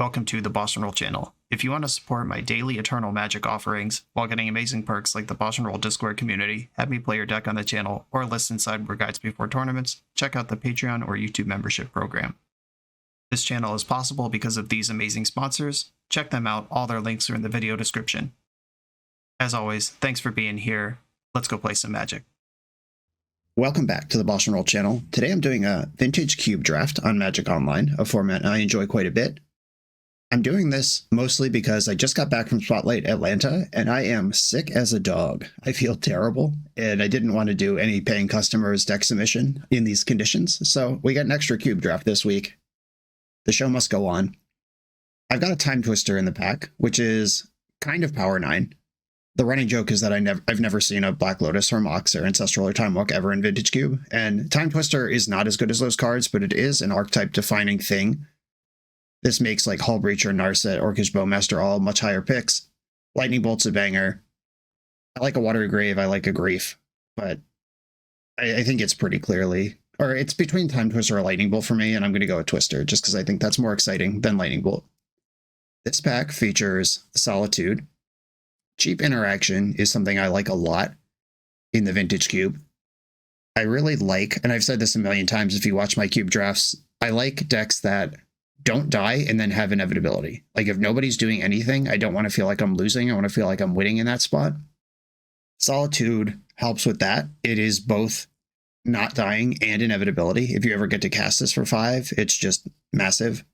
welcome to the BoshNRoll channel. If you want to support my daily Eternal Magic offerings while getting amazing perks like the BoshNRoll Discord community, have me play your deck on the channel, or listen sideboard guides before tournaments, check out the Patreon or YouTube membership program. This channel is possible because of these amazing sponsors. Check them out, all their links are in the video description. As always, thanks for being here. Let's go play some Magic. Welcome back to the BoshNRoll channel. Today I'm doing a vintage cube draft on Magic Online, a format I enjoy quite a bit. I'm doing this mostly because I just got back from Spotlight Atlanta and I am sick as a dog. I feel terrible and I didn't want to do any paying customers deck submission in these conditions, so we got an extra cube draft this week. The show must go on. I've got a Time Twister in the pack, which is kind of Power 9. The running joke is that I've never seen a Black Lotus or Mox or Ancestral or Time Walk ever in Vintage Cube, and Time Twister is not as good as those cards, but it is an archetype defining thing. This makes like Hull Breacher, Narset, Orcish Bowmaster all much higher picks. Lightning Bolt's a banger. I like a Watery Grave, I like a Grief, but I think it's pretty clearly, or it's between Time Twister or Lightning Bolt for me, and I'm going to go with Twister just because I think that's more exciting than Lightning Bolt. This pack features Solitude. Cheap interaction is something I like a lot in the Vintage Cube. I really like, and I've said this a million times if you watch my cube drafts, I like decks that don't die and then have inevitability. Like if nobody's doing anything, I don't want to feel like I'm losing. I want to feel like I'm winning in that spot. Solitude helps with that. It is both not dying and inevitability. If you ever get to cast this for 5, it's just massive.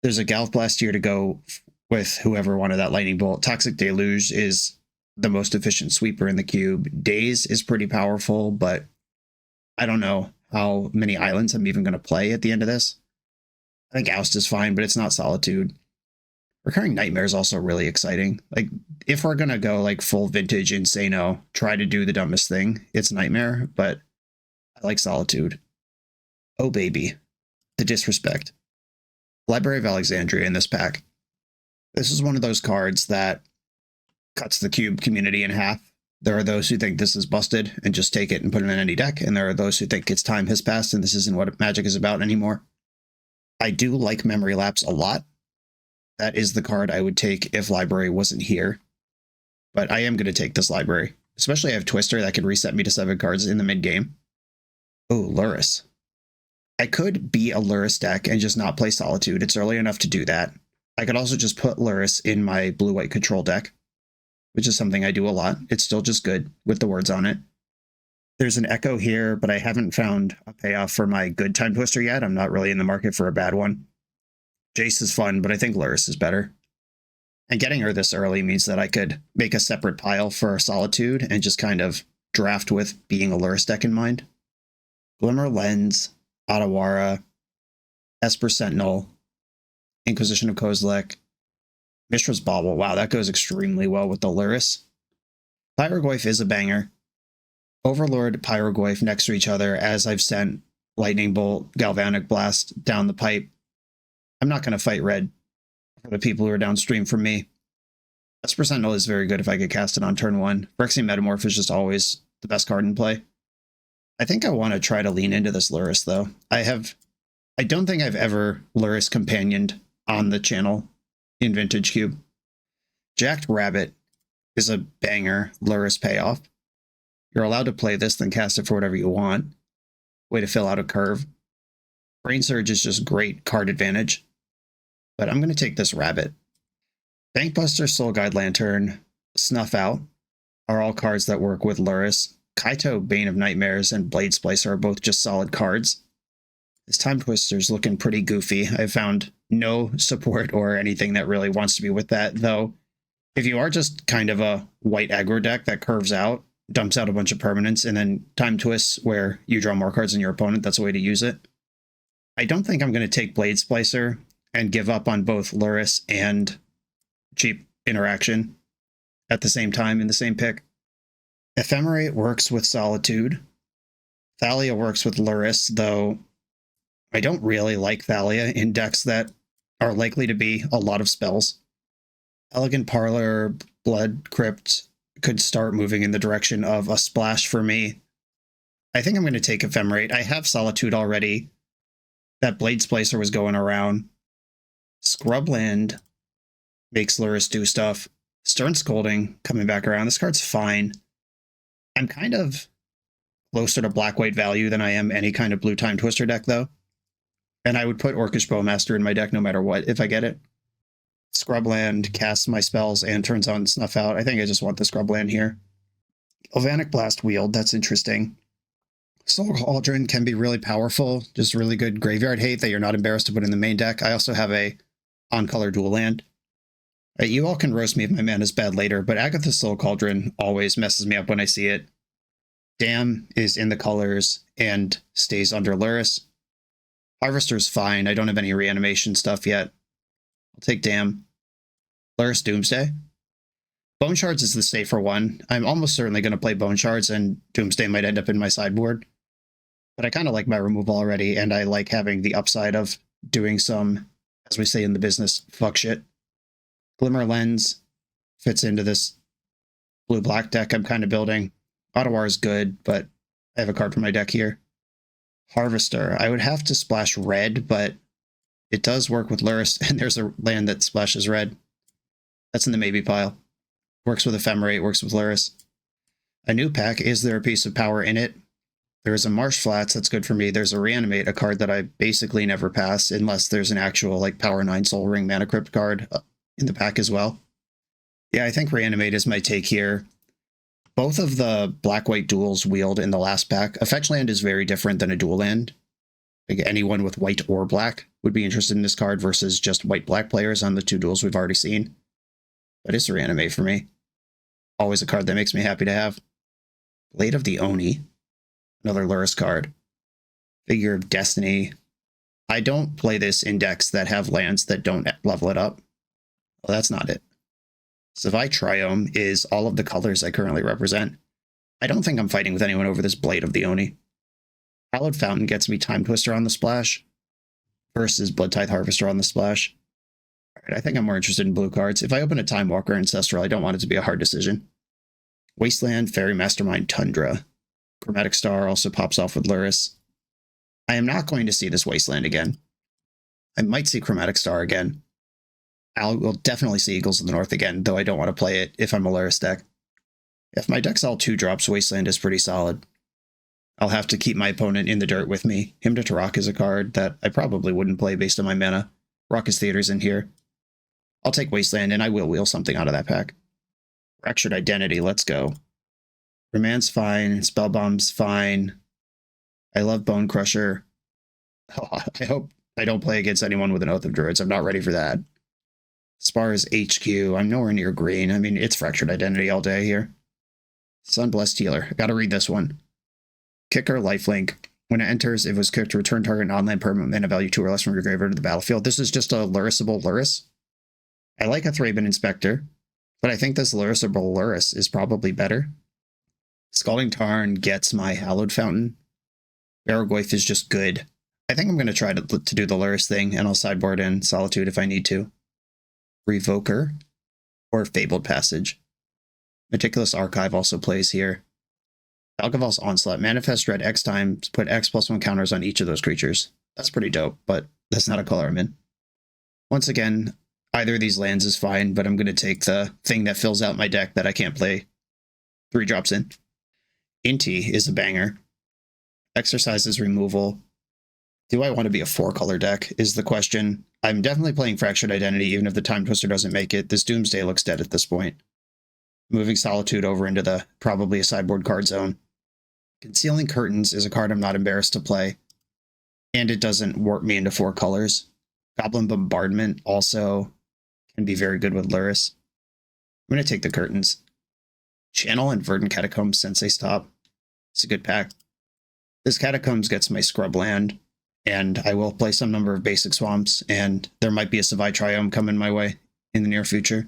There's a Galv Blast here to go with whoever wanted that Lightning Bolt. Toxic Deluge is the most efficient sweeper in the cube. Daze is pretty powerful, but I don't know how many islands I'm even going to play at the end of this. I think Oust is fine, but it's not Solitude. Recurring Nightmare is also really exciting. Like, if we're going to go like full vintage Insano, try to do the dumbest thing, it's Nightmare, but I like Solitude. Oh baby, the disrespect. Library of Alexandria in this pack. This is one of those cards that cuts the cube community in half. There are those who think this is busted and just take it and put it in any deck, and there are those who think its time has passed and this isn't what Magic is about anymore. I do like Memory Lapse a lot. That is the card I would take if Library wasn't here. But I am going to take this Library. Especially I have Twister that could reset me to 7 cards in the mid-game. Oh, Lurrus. I could be a Lurrus deck and just not play Solitude. It's early enough to do that. I could also just put Lurrus in my blue-white control deck, which is something I do a lot. It's still just good with the words on it. There's an Echo here, but I haven't found a payoff for my good Time Twister yet. I'm not really in the market for a bad one. Jace is fun, but I think Lurrus is better. And getting her this early means that I could make a separate pile for Solitude and just kind of draft with being a Lurrus deck in mind. Glimmer Lens, Otawara, Esper Sentinel, Inquisition of Kozilek, Mishra's Bauble. Wow, that goes extremely well with the Lurrus. Pyroglyph is a banger. Overlord, Pyroglyph next to each other as I've sent Lightning Bolt, Galvanic Blast down the pipe. I'm not going to fight red for the people who are downstream from me. Esper Sentinel is very good if I could cast it on turn 1. Phyrexian Metamorph is just always the best card in play. I think I want to try to lean into this Lurrus, though. I don't think I've ever Lurrus companioned on the channel in Vintage Cube. Jacked Rabbit is a banger Lurrus payoff. You're allowed to play this, then cast it for whatever you want. Way to fill out a curve. Brain Surge is just great card advantage. But I'm going to take this Rabbit. Bankbuster, Soul Guide Lantern, Snuff Out are all cards that work with Lurrus. Kaito, Bane of Nightmares, and Blade Splicer are both just solid cards. This Time Twister's looking pretty goofy. I've found no support or anything that really wants to be with that, though. If you are just kind of a white aggro deck that curves out, dumps out a bunch of permanents, and then time twists where you draw more cards than your opponent, that's a way to use it. I don't think I'm going to take Blade Splicer and give up on both Lurrus and cheap interaction at the same time in the same pick. Ephemerate works with Solitude. Thalia works with Lurrus, though I don't really like Thalia in decks that are likely to be a lot of spells. Elegant Parlor, Blood Crypt could start moving in the direction of a splash for me. I think I'm going to take Ephemerate. I have Solitude already. That Blade Splicer was going around. Scrubland makes Lurrus do stuff. Stern Scolding coming back around. This card's fine. I'm kind of closer to black-white value than I am any kind of blue Time Twister deck, though. And I would put Orcish Bowmaster in my deck no matter what if I get it. Scrubland casts my spells and turns on Snuff Out. I think I just want the Scrubland here. Galvanic Blast Wield, that's interesting. Soul Cauldron can be really powerful, just really good graveyard hate that you're not embarrassed to put in the main deck. I also have a on-color dual land. You all can roast me if my mana's bad later, but Agatha's Soul Cauldron always messes me up when I see it. Dam is in the colors and stays under Lurrus. Harvester's fine. I don't have any reanimation stuff yet. I'll take Dam. Lurrus Doomsday. Bone Shards is the safer one. I'm almost certainly going to play Bone Shards, and Doomsday might end up in my sideboard. But I kind of like my removal already, and I like having the upside of doing some, as we say in the business, fuck shit. Glimmer Lens fits into this blue-black deck I'm kind of building. Ottawa is good, but I have a card for my deck here. Harvester. I would have to splash red, but it does work with Lurrus, and there's a land that splashes red. That's in the maybe pile. Works with Ephemerate, works with Lurrus. A new pack. Is there a piece of power in it? There is a Marsh Flats, that's good for me. There's a Reanimate, a card that I basically never pass, unless there's an actual like Power 9 Soul Ring Mana Crypt card in the pack as well. Yeah, I think Reanimate is my take here. Both of the black-white duals wheeled in the last pack. A fetch land is very different than a dual land. Like anyone with white or black would be interested in this card versus just white-black players on the two duels we've already seen. But it's a Reanimate for me. Always a card that makes me happy to have. Blade of the Oni. Another Lurrus card. Figure of Destiny. I don't play this in decks that have lands that don't level it up. Well, that's not it. Savai Triome is all of the colors I currently represent. I don't think I'm fighting with anyone over this Blade of the Oni. Hallowed Fountain gets me Time Twister on the splash versus Blood Tithe Harvester on the splash. Alright, I think I'm more interested in blue cards. If I open a Time Walker Ancestral, I don't want it to be a hard decision. Wasteland, Fairy Mastermind, Tundra. Chromatic Star also pops off with Lurrus. I am not going to see this Wasteland again. I might see Chromatic Star again. I will definitely see Eagles of the North again, though I don't want to play it if I'm a Lurrus deck. If my deck's all 2-drops, Wasteland is pretty solid. I'll have to keep my opponent in the dirt with me. Hymn to Tarok is a card that I probably wouldn't play based on my mana. Raucous Theater's in here. I'll take Wasteland, and I will wheel something out of that pack. Fractured Identity, let's go. Remand's fine. Spellbomb's fine. I love Bone Crusher. Oh, I hope I don't play against anyone with an Oath of Druids. I'm not ready for that. Spar's HQ. I'm nowhere near green. I mean, it's Fractured Identity all day here. Sunblessed Healer. I gotta read this one. Kicker, Lifelink. When it enters, if it was kicked, return target non-land permanent mana value 2 or less from your graveyard to the battlefield. This is just a Lurrusable Lurrus. I like a Thraben Inspector, but I think this Lurrusable Lurrus is probably better. Scalding Tarn gets my Hallowed Fountain. Barrogoyf is just good. I think I'm going to try to do the Lurrus thing, and I'll sideboard in Solitude if I need to. Revoker or Fabled Passage. Meticulous Archive also plays here. Valgaval's Onslaught. Manifest Dread X times, put X+1 counters on each of those creatures. That's pretty dope, but that's not a color I'm in. Once again, either of these lands is fine, but I'm going to take the thing that fills out my deck that I can't play 3 drops in. Inti is a banger. Exercises removal. Do I want to be a 4-color deck is the question. I'm definitely playing Fractured Identity even if the Time Twister doesn't make it. This Doomsday looks dead at this point. Moving Solitude over into the probably a sideboard card zone. Concealing Curtains is a card I'm not embarrassed to play. And it doesn't warp me into 4 colors. Goblin Bombardment also can be very good with Lurrus. I'm going to take the Curtains. Channel and Verdant Catacombs Sensei Stop. It's a good pack. This Catacombs gets my Scrub land, and I will play some number of basic swamps, and there might be a Savai Triome coming my way in the near future.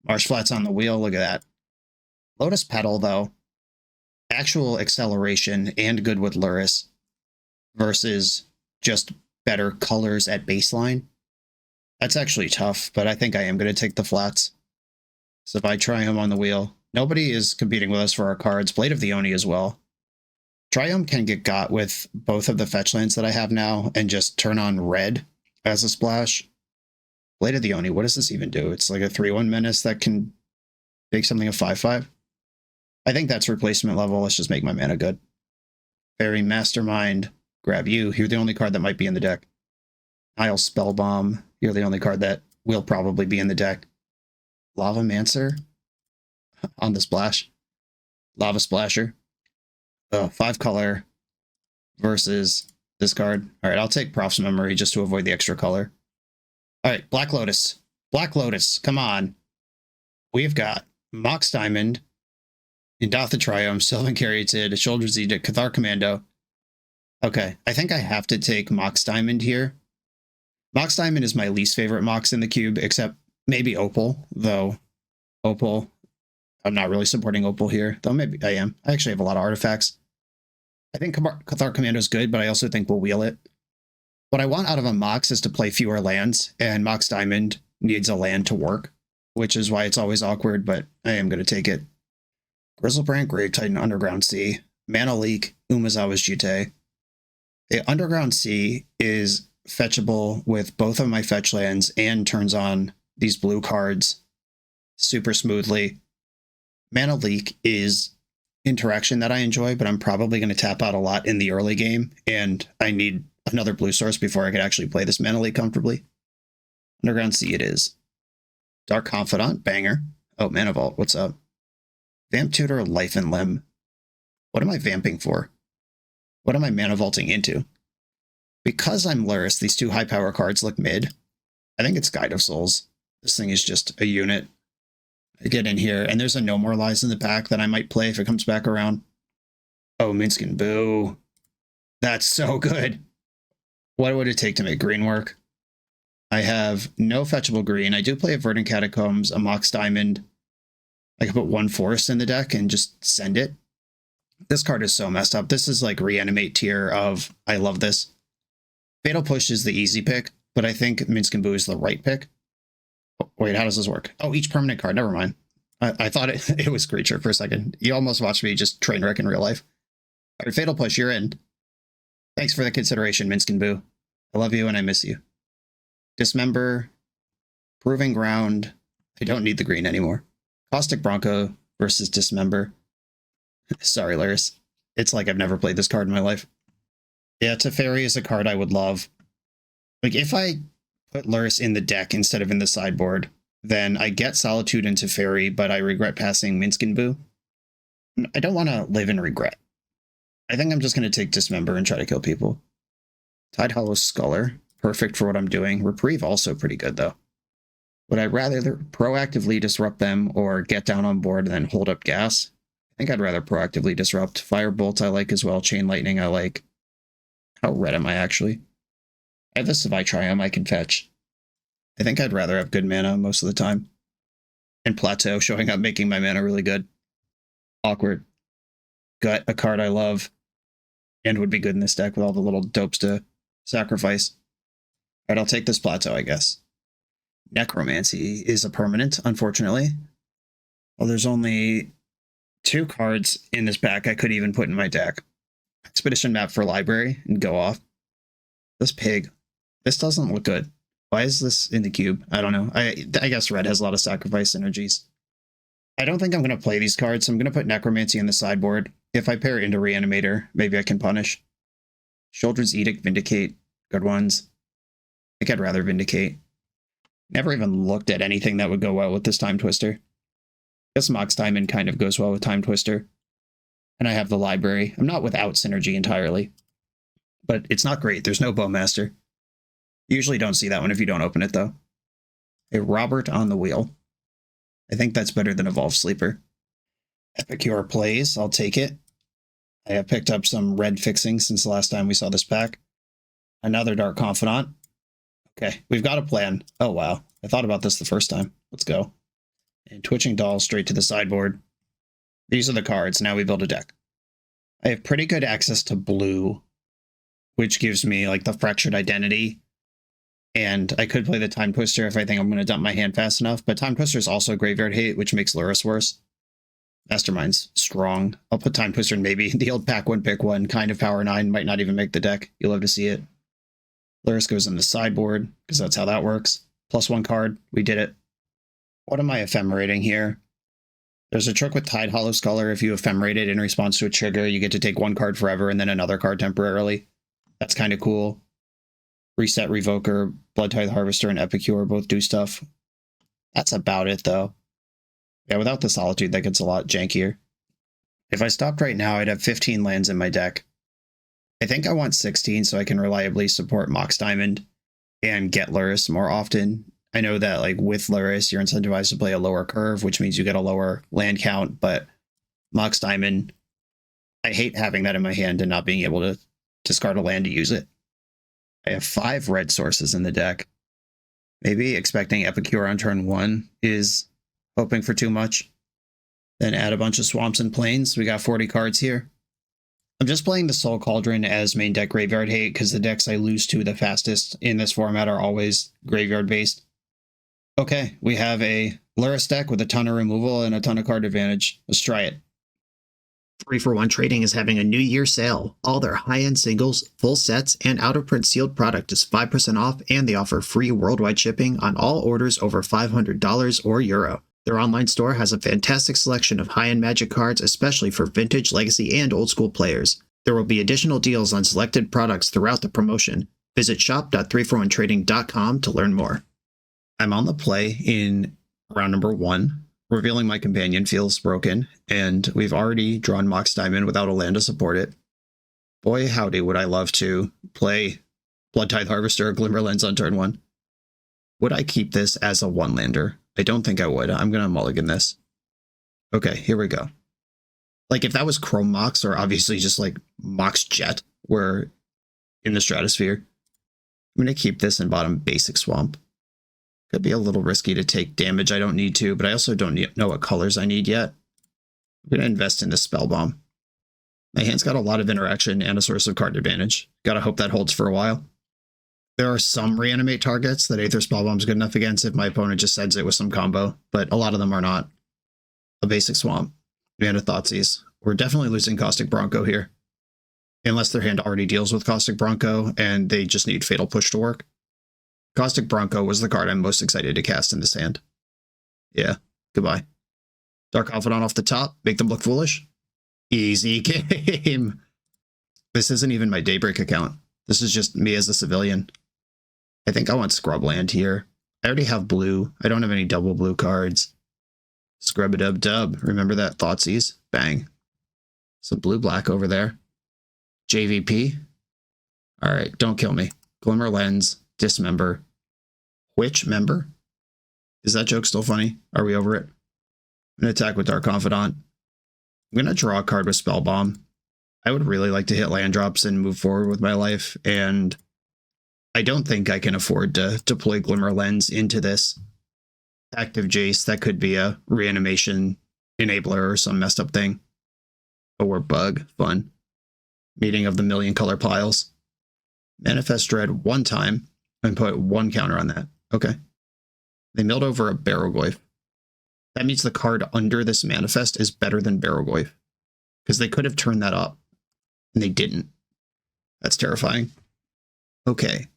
Marsh Flats on the wheel, look at that. Lotus Petal, though. Actual acceleration and good with Lurrus versus just better colors at baseline. That's actually tough, but I think I am going to take the flats. Savai Triome on the wheel. Nobody is competing with us for our cards. Blade of the Oni as well. Triome can get got with both of the fetch lands that I have now and just turn on red as a splash. Blade of the Oni, what does this even do? It's like a 3/1 menace that can make something a 5/5. I think that's replacement level. Let's just make my mana good. Fairy Mastermind, grab you. You're the only card that might be in the deck. Isle Spellbomb, you're the only card that will probably be in the deck. Lava Mancer on the splash. Lava Splasher. 5-color versus this card. All right, I'll take Prof's Memory just to avoid the extra color. All right, Black Lotus. Black Lotus, come on. We've got Mox Diamond, Indatha Triumph, Sylvan Caryatid, Shoulder's Edict, Cathar Commando. Okay, I think I have to take Mox Diamond here. Mox Diamond is my least favorite Mox in the cube, except maybe Opal, though Opal, I'm not really supporting Opal here, though maybe I am. I actually have a lot of artifacts. I think Cathar Commando is good, but I also think we'll wheel it. What I want out of a Mox is to play fewer lands, and Mox Diamond needs a land to work, which is why it's always awkward, but I am going to take it. Grizzlebrand, Grave Titan, Underground Sea, Mana Leak, Umezawa's Jitte. The Underground Sea is fetchable with both of my fetch lands and turns on these blue cards super smoothly. Mana Leak is interaction that I enjoy, but I'm probably going to tap out a lot in the early game, and I need another blue source before I could actually play this Mana Leak comfortably. Underground Sea it is. Dark Confidant, banger. Oh, Mana Vault, what's up? Vamp Tutor, Life and Limb. What am I vamping for? What am I mana vaulting into? Because I'm Lurrus, these two high power cards look mid. I think it's Guide of Souls. This thing is just a unit. I get in here, and there's a No More Lies in the back that I might play if it comes back around. Oh, Minskin Boo. That's so good. What would it take to make green work? I have no fetchable green. I do play a Verdant Catacombs, a Mox Diamond. I could put one Forest in the deck and just send it. This card is so messed up. This is like Reanimate tier of I love this. Fatal Push is the easy pick, but I think Minskin Boo is the right pick. Oh, wait, how does this work? Oh, each permanent card. Never mind. I thought it was Creature for a second. You almost watched me just train wreck in real life. All right, Fatal Push, you're in. Thanks for the consideration, Minskin Boo. I love you and I miss you. Dismember. Proving Ground. I don't need the green anymore. Caustic Bronco versus Dismember. Sorry, Lurrus. It's like I've never played this card in my life. Yeah, Teferi is a card I would love. Like, if I put Lurrus in the deck instead of in the sideboard, then I get Solitude and Teferi, but I regret passing Minskin Boo. I don't want to live in regret. I think I'm just going to take Dismember and try to kill people. Tidehollow Sculler. Perfect for what I'm doing. Reprieve also pretty good, though. Would I rather proactively disrupt them or get down on board and then hold up gas? I think I'd rather proactively disrupt. Firebolt I like as well. Chain Lightning I like. How red am I actually? I have this Triumph I can fetch. I think I'd rather have good mana most of the time. And Plateau showing up making my mana really good. Awkward. Gut, a card I love. And would be good in this deck with all the little dopes to sacrifice. Alright, I'll take this Plateau, I guess. Necromancy is a permanent, unfortunately. Well, there's only 2 cards in this pack I could even put in my deck. Expedition Map for Library and go off. This pig. This doesn't look good. Why is this in the cube? I don't know. I guess red has a lot of sacrifice synergies. I don't think I'm going to play these cards, so I'm going to put Necromancy in the sideboard. If I pair it into Reanimator, maybe I can punish. Shoulder's Edict, Vindicate. Good ones. I think I'd rather Vindicate. Never even looked at anything that would go well with this Time Twister. I guess Mox Diamond kind of goes well with Time Twister. And I have the library. I'm not without synergy entirely. But it's not great. There's no Bowmaster. You usually don't see that one if you don't open it, though. A Robert on the Wheel. I think that's better than Evolve Sleeper. Epicure Plays. I'll take it. I have picked up some red fixing since the last time we saw this pack. Another Dark Confidant. Okay, we've got a plan. Oh, wow. I thought about this the first time. Let's go. And Twitching Doll straight to the sideboard. These are the cards. Now we build a deck. I have pretty good access to blue, which gives me like the Fractured Identity. And I could play the Time Twister if I think I'm going to dump my hand fast enough. But Time Twister is also Graveyard Hate, which makes Lurrus worse. Mastermind's strong. I'll put Time Twister in maybe the old pack 1, pick 1, kind of power 9. Might not even make the deck. You'll love to see it. Lurrus goes in the sideboard, because that's how that works. +1 card. We did it. What am I ephemerating here? There's a trick with Tide Hollow Scholar. If you ephemerate it in response to a trigger, you get to take 1 card forever and then another card temporarily. That's kind of cool. Reset Revoker, Blood Tithe Harvester, and Epicure both do stuff. That's about it, though. Yeah, without the Solitude, that gets a lot jankier. If I stopped right now, I'd have 15 lands in my deck. I think I want 16 so I can reliably support Mox Diamond and get Lurrus more often. I know that like with Lurrus, you're incentivized to play a lower curve, which means you get a lower land count, but Mox Diamond, I hate having that in my hand and not being able to discard a land to use it. I have 5 red sources in the deck. Maybe expecting Epicure on turn 1 is hoping for too much. Then add a bunch of swamps and plains. We got 40 cards here. I'm just playing the Soul Cauldron as main deck graveyard hate because the decks I lose to the fastest in this format are always graveyard based. Okay, we have a Lurrus deck with a ton of removal and a ton of card advantage. Let's try it. 341 Trading is having a New Year sale. All their high-end singles, full sets, and out-of-print sealed product is 5% off, and they offer free worldwide shipping on all orders over $500 or Euro. Their online store has a fantastic selection of high-end Magic cards, especially for vintage, legacy, and old-school players. There will be additional deals on selected products throughout the promotion. Visit shop.341trading.com to learn more. I'm on the play in round number 1. Revealing my companion feels broken, and we've already drawn Mox Diamond without a land to support it. Boy, howdy, would I love to play Blood Tithe Harvester or Glimmer Lens on turn 1. Would I keep this as a 1-lander? I don't think I would. I'm going to mulligan this. Okay, here we go. Like, if that was Chrome Mox, or obviously just like Mox Jet, we're in the stratosphere. I'm going to keep this in bottom basic swamp. Could be a little risky to take damage I don't need to, but I also don't know what colors I need yet. I'm going to invest into Spellbomb. My hand's got a lot of interaction and a source of card advantage. Gotta hope that holds for a while. There are some reanimate targets that Aether Spellbomb's good enough against if my opponent just sends it with some combo, but a lot of them are not. A basic swamp. Mana Thoughtseize. We're definitely losing Caustic Bronco here. Unless their hand already deals with Caustic Bronco and they just need Fatal Push to work. Caustic Bronco was the card I'm most excited to cast in this hand. Yeah, goodbye. Dark Confidant off the top, make them look foolish. Easy game. This isn't even my Daybreak account. This is just me as a civilian. I think I want Scrubland here. I already have blue. I don't have any double blue cards. Scrub-a-dub-dub. Remember that Thoughtseize? Bang. Some blue-black over there. JVP. Alright, don't kill me. Glimmer Lens. Dismember. Which member? Is that joke still funny? Are we over it? I'm going to attack with Dark Confidant. I'm going to draw a card with Spellbomb. I would really like to hit land drops and move forward with my life, and I don't think I can afford to deploy Glimmer Lens into this. Active Jace, that could be a reanimation enabler or some messed up thing. Or bug, fun. Meeting of the million color piles. Manifest Dread 1 time and put 1 counter on that. Okay. They milled over a Barrogoyf. That means the card under this manifest is better than Barrogoyf. Because they could have turned that up. And they didn't. That's terrifying. Okay.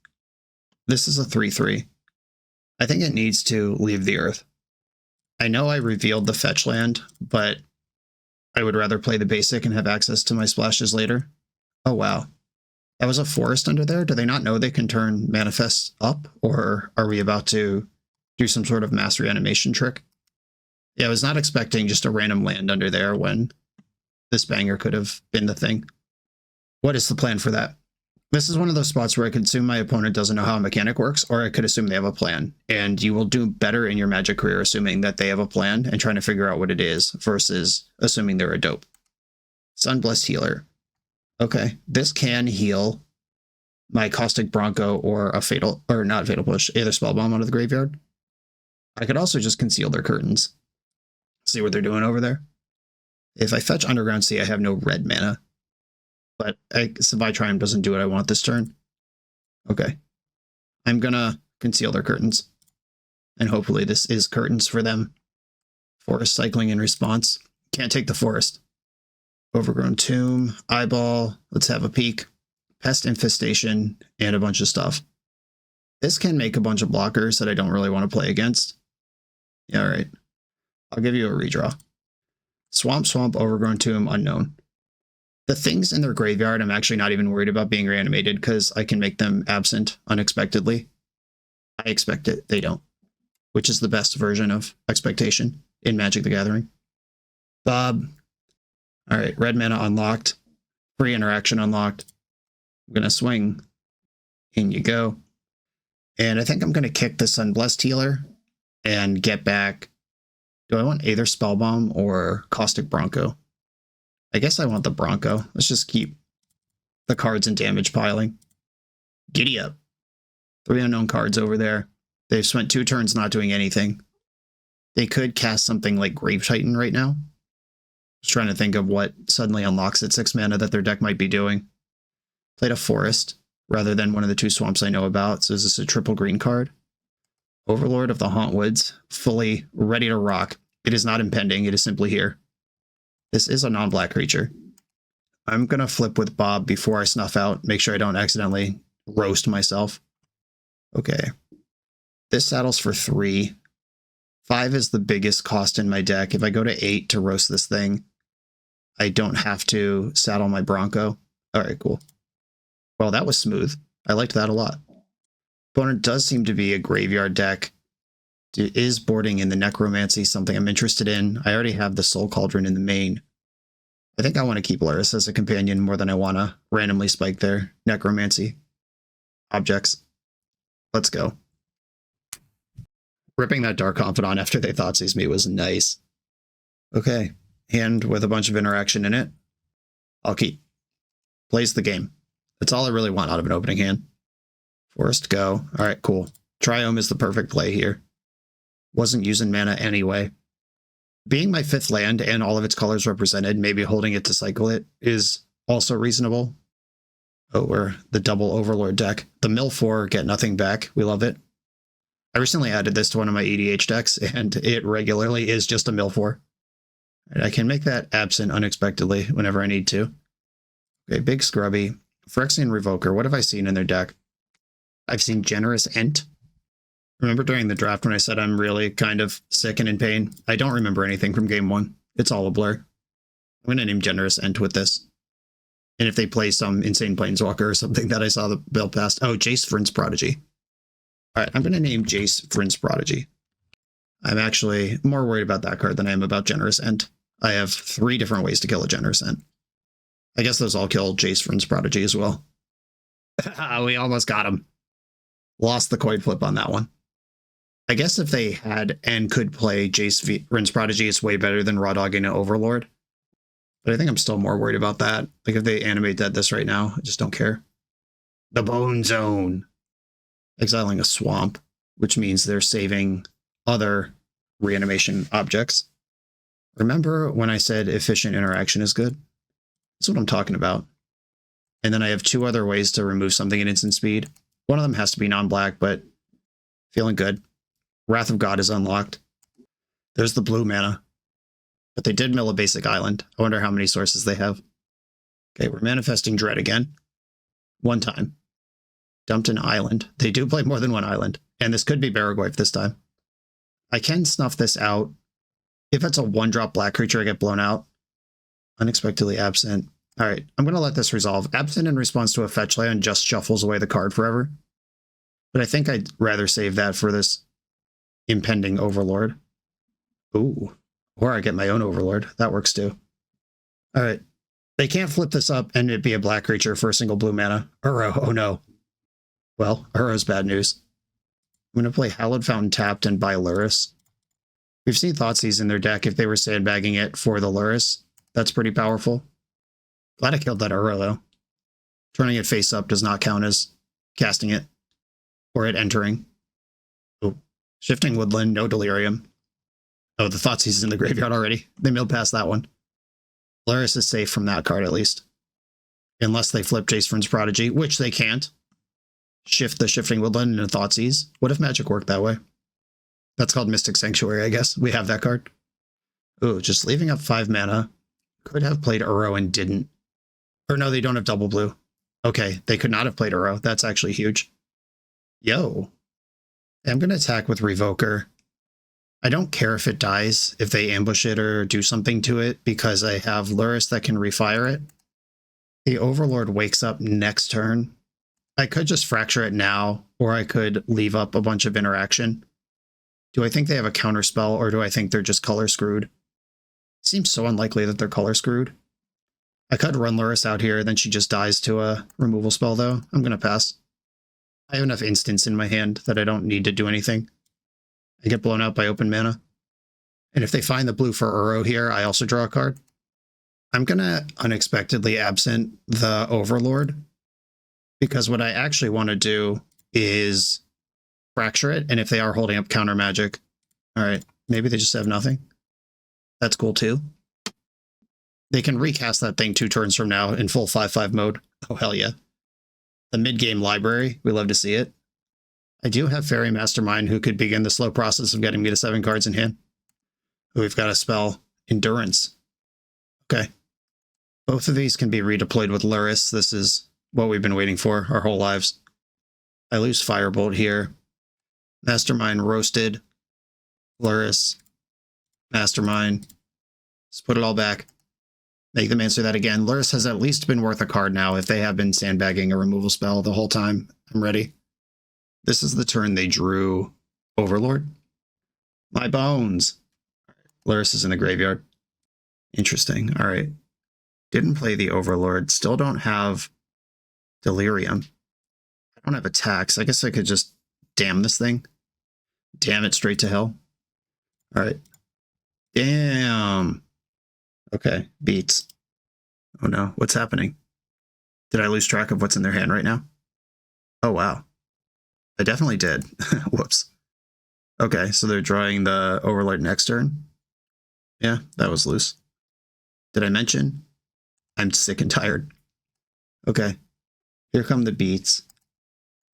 This is a 3/3. I think it needs to leave the earth. I know I revealed the fetch land, but I would rather play the basic and have access to my splashes later. Oh, wow. That was a forest under there? Do they not know they can turn manifests up? Or are we about to do some sort of mass reanimation trick? Yeah, I was not expecting just a random land under there when this banger could have been the thing. What is the plan for that? This is one of those spots where I could assume my opponent doesn't know how a mechanic works, or I could assume they have a plan. And you will do better in your Magic career assuming that they have a plan and trying to figure out what it is versus assuming they're a dope. Sunblessed Healer. Okay, this can heal my Caustic Bronco or a Fatal, or not Fatal Push, either Spellbomb out of the graveyard. I could also just conceal their curtains. See what they're doing over there. If I fetch Underground Sea, I have no red mana. But Savai Triumph doesn't do what I want this turn. Okay. I'm gonna conceal their curtains. And hopefully this is curtains for them. Forest cycling in response. Can't take the forest. Overgrown Tomb, Eyeball, let's have a peek. Pest Infestation, and a bunch of stuff. This can make a bunch of blockers that I don't really want to play against. Yeah, all right. I'll give you a redraw. Swamp, Overgrown Tomb, Unknown. The things in their graveyard, I'm actually not even worried about being reanimated because I can make them absent unexpectedly. I expect it, they don't. Which is the best version of expectation in Magic the Gathering. Bob. All right, red mana unlocked. Free interaction unlocked. I'm going to swing. In you go. And I think I'm going to kick the Sunblessed Healer and get back. Do I want either Spellbomb or Caustic Bronco? I guess I want the Bronco. Let's just keep the cards and damage piling. Giddy up. 3 unknown cards over there. They've spent 2 turns not doing anything. They could cast something like Grave Titan right now. Just trying to think of what suddenly unlocks at 6 mana that their deck might be doing. Played a Forest rather than one of the 2 swamps I know about. So is this a triple green card? Overlord of the Hauntwoods, fully ready to rock. It is not impending, it is simply here. This is a non-black creature. I'm going to flip with Bob before I snuff out, make sure I don't accidentally roast myself. Okay. This saddles for 3. 5 is the biggest cost in my deck. If I go to 8 to roast this thing, I don't have to saddle my Bronco. All right, cool. Well, that was smooth. I liked that a lot. Opponent does seem to be a graveyard deck. It is boarding in the Necromancy, something I'm interested in. I already have the Soul Cauldron in the main. I think I want to keep Lurrus as a companion more than I want to randomly spike their Necromancy objects. Let's go. Ripping that Dark Confidant after they Thoughtseize me was nice. Okay, hand with a bunch of interaction in it. I'll keep. Plays the game. That's all I really want out of an opening hand. Forest go. All right, cool. Triome is the perfect play here. Wasn't using mana anyway. Being my 5th land and all of its colors represented, maybe holding it to cycle it is also reasonable. Oh, we're the double Overlord deck. The Mill 4, get nothing back. We love it. I recently added this to one of my EDH decks, and it regularly is just a Mill 4. And I can make that absent unexpectedly whenever I need to. Okay, big Scrubby. Phyrexian Revoker, what have I seen in their deck? I've seen Generous Ent. Remember during the draft when I said I'm really kind of sick and in pain? I don't remember anything from game 1. It's all a blur. I'm going to name Generous Ent with this. And if they play some insane Planeswalker or something that I saw the bill passed. Oh, Jace Vryn's Prodigy. All right, I'm going to name Jace Vryn's Prodigy. I'm actually more worried about that card than I am about Generous Ent. I have 3 different ways to kill a Generous Ent. I guess those all kill Jace Vryn's Prodigy as well. We almost got him. Lost the coin flip on that one. I guess if they had and could play Jace Vryn's Prodigy, it's way better than Raw Dogging an Overlord. But I think I'm still more worried about that. Like if they animate this right now, I just don't care. The Bone Zone. Exiling a swamp, which means they're saving other reanimation objects. Remember when I said efficient interaction is good? That's what I'm talking about. And then I have 2 other ways to remove something at instant speed. One of them has to be non-black, but feeling good. Wrath of God is unlocked. There's the blue mana. But they did mill a basic island. I wonder how many sources they have. Okay, we're manifesting Dread again. 1 time. Dumped an island. They do play more than 1 island. And this could be Baragorf this time. I can snuff this out. If it's a 1-drop black creature, I get blown out. Unexpectedly absent. All right, I'm going to let this resolve. Absent in response to a fetch land just shuffles away the card forever. But I think I'd rather save that for this impending Overlord. Ooh. Or I get my own Overlord. That works too. All right. They can't flip this up and it be a black creature for a single blue mana. Uro, oh no. Well, Uro's bad news. I'm going to play Hallowed Fountain tapped and buy Lurrus. We've seen Thoughtseize in their deck if they were sandbagging it for the Lurrus. That's pretty powerful. Glad I killed that Uro though. Turning it face up does not count as casting it. Or it entering. Oh. Shifting Woodland, no Delirium. Oh, the Thoughtseize is in the graveyard already. They milled past that one. Lurrus is safe from that card at least. Unless they flip Jace Vryn's Prodigy, which they can't. Shift the Shifting Woodland into Thoughtseize. What if Magic worked that way? That's called Mystic Sanctuary, I guess. We have that card. Ooh, just leaving up 5 mana. Could have played Uro and didn't. Or no, they don't have double blue. Okay, they could not have played Uro. That's actually huge. Yo. I'm going to attack with Revoker. I don't care if it dies, if they ambush it or do something to it, because I have Lurrus that can refire it. The Overlord wakes up next turn. I could just fracture it now, or I could leave up a bunch of interaction. Do I think they have a counter spell, or do I think they're just color screwed? Seems so unlikely that they're color screwed. I could run Lurrus out here, then she just dies to a removal spell, though. I'm going to pass. I have enough instants in my hand that I don't need to do anything. I get blown out by open mana. And if they find the blue for Uro here, I also draw a card. I'm going to unexpectedly absent the Overlord, because what I actually want to do is fracture it, and if they are holding up counter magic, all right, maybe they just have nothing. That's cool too. They can recast that thing 2 turns from now in full 5/5 mode. Oh, hell yeah. The mid-game library, we love to see it. I do have Fairy Mastermind who could begin the slow process of getting me to 7 cards in hand. We've got a spell, Endurance. Okay. Both of these can be redeployed with Lurrus. This is what we've been waiting for our whole lives. I lose Firebolt here. Mastermind roasted. Lurrus. Mastermind. Let's put it all back. Make them answer that again. Lurrus has at least been worth a card now if they have been sandbagging a removal spell the whole time. I'm ready. This is the turn they drew Overlord. My bones. Lurrus is in the graveyard. Interesting. All right. Didn't play the Overlord. Still don't have Delirium. I don't have attacks. I guess I could just damn this thing. Damn it straight to hell. All right. Damn. Okay. Beats. Oh no. What's happening? Did I lose track of what's in their hand right now? Oh wow. I definitely did. Whoops. Okay. So they're drawing the Overlord next turn. Yeah, that was loose. Did I mention? I'm sick and tired. Okay. Here come the beats.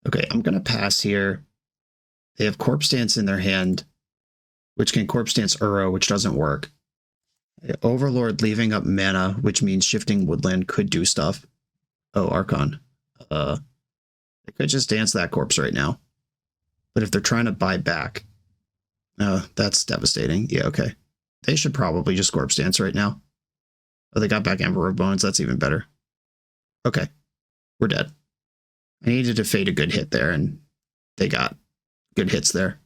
Okay, I'm going to pass here. They have Corpse Dance in their hand, which can Corpse Dance Uro, which doesn't work. Overlord leaving up mana, which means Shifting Woodland could do stuff. Oh, Archon. They could just dance that corpse right now. But if they're trying to buy back, that's devastating. Yeah, okay. They should probably just Corpse Dance right now. Oh, they got back Emperor of Bones. That's even better. Okay. We're dead. I needed to fade a good hit there, and they got good hits there.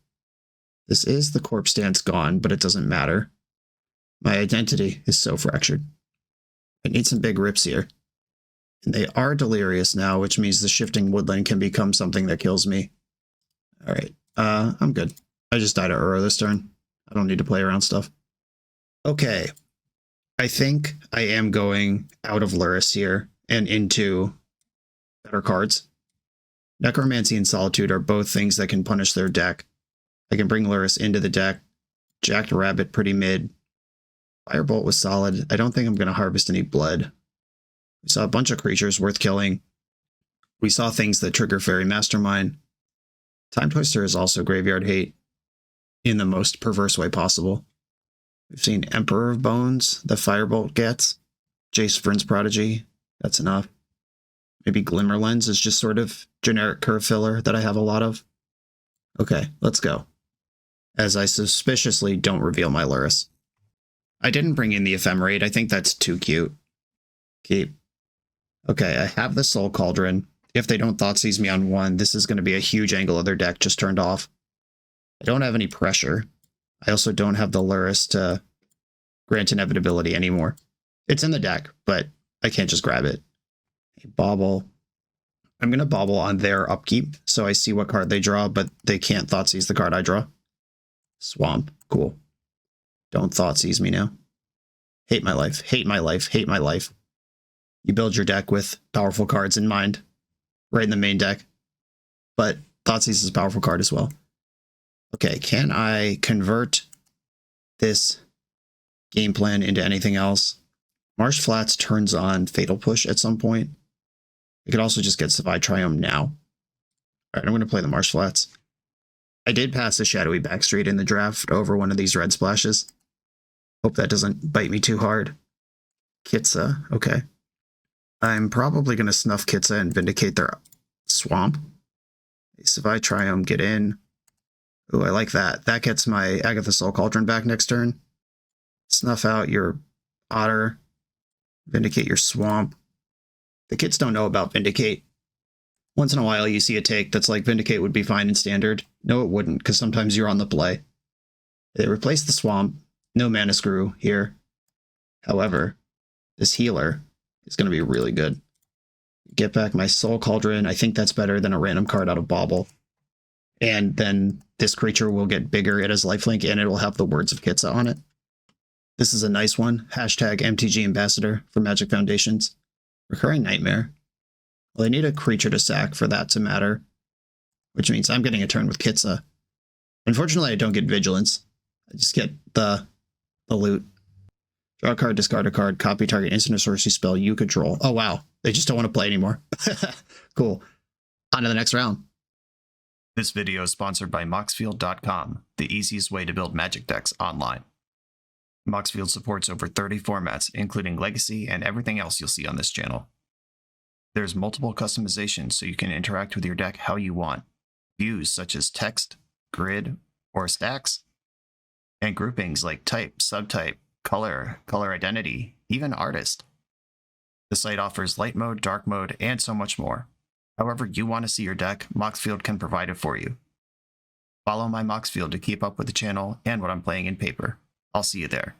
This is the Corpse Dance gone, but it doesn't matter. My identity is so fractured. I need some big rips here. And they are delirious now, which means the Shifting Woodland can become something that kills me. All right. I'm good. I just died to Uro this turn. I don't need to play around stuff. Okay. I think I am going out of Lurrus here and into better cards. Necromancy and Solitude are both things that can punish their deck. I can bring Lurrus into the deck. Jacked Rabbit pretty mid. Firebolt was solid. I don't think I'm going to harvest any blood. We saw a bunch of creatures worth killing. We saw things that trigger Fairy Mastermind. Time Twister is also graveyard hate in the most perverse way possible. We've seen Emperor of Bones, the Firebolt gets. Jace Vryn's Prodigy, that's enough. Maybe Glimmer Lens is just sort of generic curve filler that I have a lot of. Okay, let's go. As I suspiciously don't reveal my Lurrus. I didn't bring in the Ephemerate. I think that's too cute. Keep. Okay, I have the Soul Cauldron. If they don't Thoughtseize me on 1, this is going to be a huge angle of their deck just turned off. I don't have any pressure. I also don't have the Lurrus to grant inevitability anymore. It's in the deck, but I can't just grab it. A Bauble. I'm going to Bauble on their upkeep, so I see what card they draw, but they can't Thoughtseize the card I draw. Swamp. Cool. Don't Thoughtseize me now. Hate my life. Hate my life. Hate my life. You build your deck with powerful cards in mind, right in the main deck, but Thoughtseize is a powerful card as well. Okay, can I convert this game plan into anything else? Marsh Flats turns on Fatal Push at some point. I could also just get Savai Triumph now. All right, I'm going to play the Marsh Flats. I did pass the Shadowy Backstreet in the draft over one of these red splashes. Hope that doesn't bite me too hard. Kitsa, okay. I'm probably going to snuff Kitsa and vindicate their Swamp. Savai Triumph, get in. Ooh, I like that. That gets my Agatha Soul Cauldron back next turn. Snuff out your Otter. Vindicate your Swamp. The kids don't know about Vindicate. Once in a while you see a take that's like Vindicate would be fine in Standard. No, it wouldn't, because sometimes you're on the play. They replace the Swamp. No Mana Screw here. However, this healer is going to be really good. Get back my Soul Cauldron. I think that's better than a random card out of Bauble. And then this creature will get bigger. It has lifelink, and it will have the words of Kitsa on it. This is a nice one. Hashtag MTG Ambassador for Magic Foundations. Recurring Nightmare. Well, I need a creature to sack for that to matter, which means I'm getting a turn with Kitsa. Unfortunately, I don't get Vigilance. I just get the loot. Draw a card, discard a card, copy target instant or sorcery spell you control. Oh, wow. They just don't want to play anymore. Cool. On to the next round. This video is sponsored by Moxfield.com, the easiest way to build Magic decks online. Moxfield supports over 30 formats, including Legacy and everything else you'll see on this channel. There's multiple customizations so you can interact with your deck how you want. Views such as text, grid, or stacks. And groupings like type, subtype, color, color identity, even artist. The site offers light mode, dark mode, and so much more. However you want to see your deck, Moxfield can provide it for you. Follow my Moxfield to keep up with the channel and what I'm playing in paper. I'll see you there.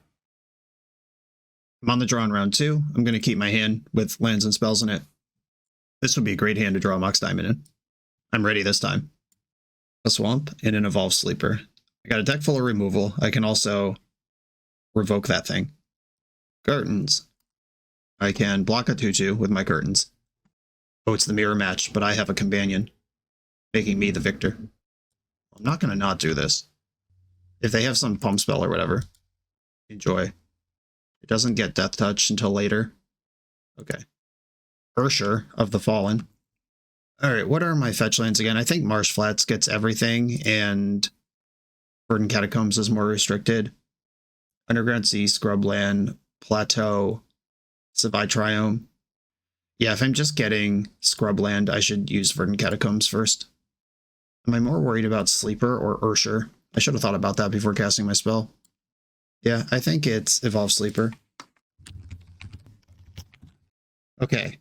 I'm on the draw in round 2. I'm going to keep my hand with lands and spells in it. This would be a great hand to draw a Mox Diamond in. I'm ready this time. A Swamp and an Evolved Sleeper. I got a deck full of removal. I can also revoke that thing. Curtains. I can block a 2/2 with my curtains. Oh, it's the mirror match, but I have a companion, making me the victor. I'm not going to not do this. If they have some pump spell or whatever, enjoy. It doesn't get Death Touch until later. Okay. Ursher of the Fallen. Alright, what are my fetch lands again? I think Marsh Flats gets everything, and Verdant Catacombs is more restricted. Underground Sea, Scrubland, Plateau, Savai Triome. Yeah, if I'm just getting Scrubland, I should use Verdant Catacombs first. Am I more worried about Sleeper or Ursher? I should have thought about that before casting my spell. Yeah, I think it's Evolved Sleeper. Okay.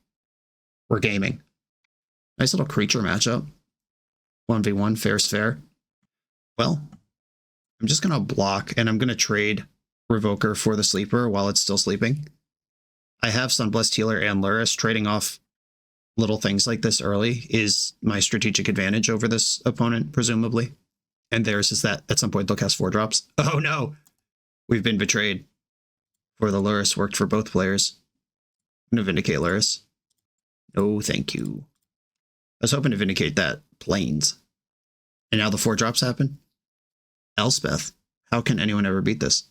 We're gaming. Nice little creature matchup. 1v1, fair's fair. Well, I'm just going to block, and I'm going to trade Revoker for the Sleeper while it's still sleeping. I have Sunblessed Healer and Lurrus. Trading off little things like this early is my strategic advantage over this opponent, presumably. And theirs is that at some point they'll cast 4-drops. Oh no! We've been betrayed. For the Lurrus worked for both players. I'm going to Vindicate Lurrus. No, thank you. I was hoping to Vindicate that Plains. And now the 4-drops happen? Elspeth. How can anyone ever beat this?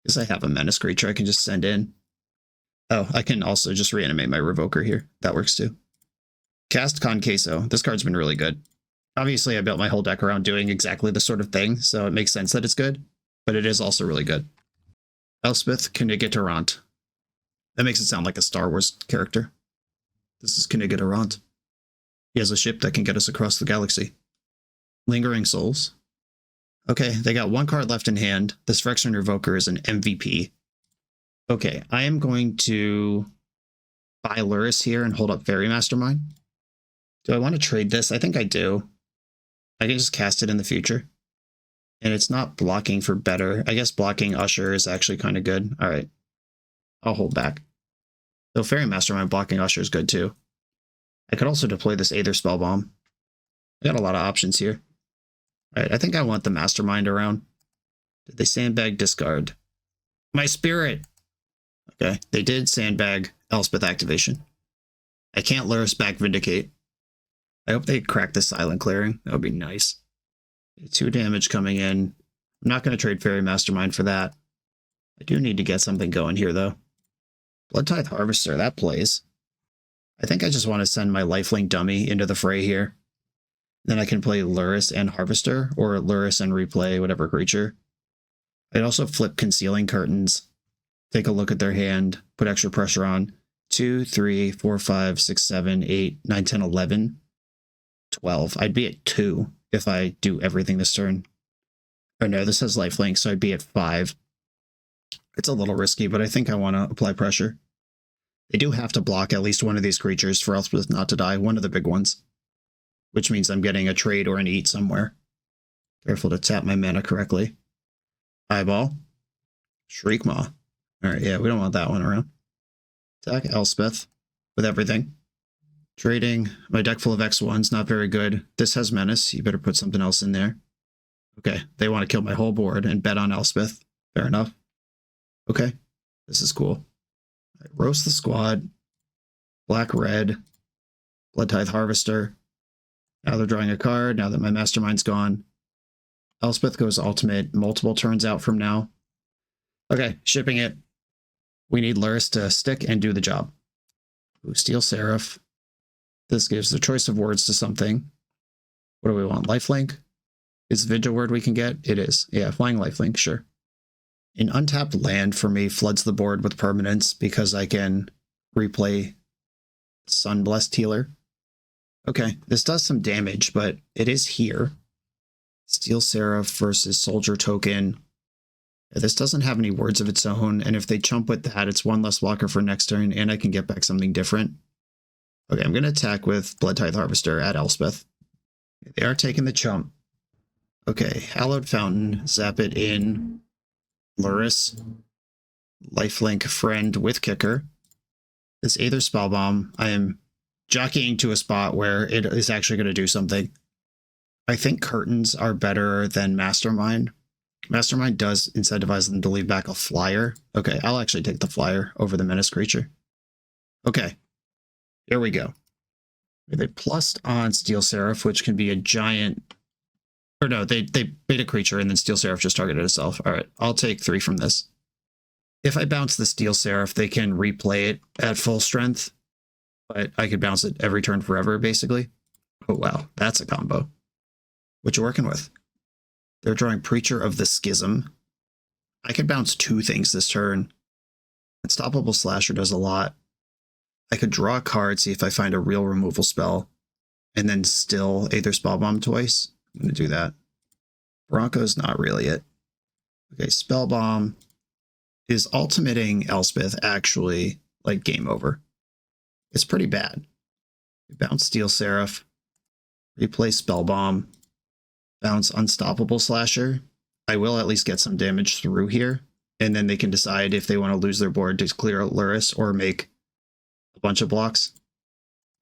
Because I have a Menace creature I can just send in. Oh, I can also just reanimate my Revoker here. That works too. Cast Conqueso. This card's been really good. Obviously, I built my whole deck around doing exactly this sort of thing, so it makes sense that it's good, but it is also really good. Elspeth Knigatarant. That makes it sound like a Star Wars character. This is Knigatarant. He has a ship that can get us across the galaxy. Lingering Souls. Okay, they got one card left in hand. This Phyrexian Revoker is an MVP. Okay, I am going to buy Lurrus here and hold up Fairy Mastermind. Do I want to trade this? I think I do. I can just cast it in the future. And it's not blocking for better. I guess blocking Usher is actually kind of good. All right. I'll hold back. Though Fairy Mastermind blocking Usher is good too. I could also deploy this Aether Spellbomb. I got a lot of options here. All right, I think I want the Mastermind around. Did they sandbag discard? My Spirit! Okay, they did sandbag Elspeth activation. I can't Lurrus back Vindicate. I hope they crack the Silent Clearing. That would be nice. 2 damage coming in. I'm not going to trade Fairy Mastermind for that. I do need to get something going here, though. Bloodtithe Harvester, that plays. I think I just want to send my Lifelink dummy into the fray here. Then I can play Lurrus and Harvester, or Lurrus and replay whatever creature. I'd also flip Concealing Curtains, take a look at their hand, put extra pressure on. 2, 3, 4, 5, 6, 7, 8, 9, 10, 11. 12. I'd be at 2 if I do everything this turn. Oh no, this has lifelink, so I'd be at 5. It's a little risky, but I think I want to apply pressure. They do have to block at least one of these creatures for Elspeth not to die, one of the big ones. Which means I'm getting a trade or an eat somewhere. Careful to tap my mana correctly. Eyeball. Shriekmaw. Alright, yeah, we don't want that one around. Attack Elspeth with everything. Trading. My deck full of X1's not very good. This has Menace. You better put something else in there. Okay, they want to kill my whole board and bet on Elspeth. Fair enough. Okay, this is cool. Right, roast the squad. Black-red. Blood Tithe Harvester. Now they're drawing a card, now that my Mastermind's gone. Elspeth goes ultimate multiple turns out from now. Okay, shipping it. We need Lurrus to stick and do the job. Ooh, Steel Seraph. This gives the choice of words to something. What do we want? Lifelink? Is Vigil word we can get? It is. Yeah, Flying Lifelink, sure. An untapped land for me floods the board with permanents because I can replay Sunblessed Healer. Okay, this does some damage, but it is here. Steel Seraph versus Soldier Token. Yeah, this doesn't have any words of its own, and if they chump with that, it's one less blocker for next turn, and I can get back something different. Okay, I'm going to attack with Blood Tithe Harvester at Elspeth. They are taking the chump. Okay, Hallowed Fountain, zap it in. Lurrus. Lifelink Friend with Kicker. This Aether Spellbomb, I am jockeying to a spot where it is actually going to do something. I think Curtains are better than Mastermind. Mastermind does incentivize them to leave back a flyer. Okay, I'll actually take the flyer over the Menace creature. Okay, here we go. They plussed on Steel Seraph, which can be a giant... Or no, they bait a creature and then Steel Seraph just targeted itself. All right, I'll take 3 from this. If I bounce the Steel Seraph, they can replay it at full strength. But I could bounce it every turn forever, basically. Oh, wow, that's a combo. What you working with? They're drawing Preacher of the Schism. I could bounce 2 things this turn. Unstoppable Slasher does a lot. I could draw a card, see if I find a real removal spell, and then still Aether Spellbomb twice. I'm going to do that. Bronco's not really it. Okay, Spellbomb. Is ultimating Elspeth actually, like, game over? It's pretty bad. Bounce Steel Seraph. Replay Spellbomb. Bounce Unstoppable Slasher. I will at least get some damage through here, and then they can decide if they want to lose their board to clear out Lurrus or make a bunch of blocks.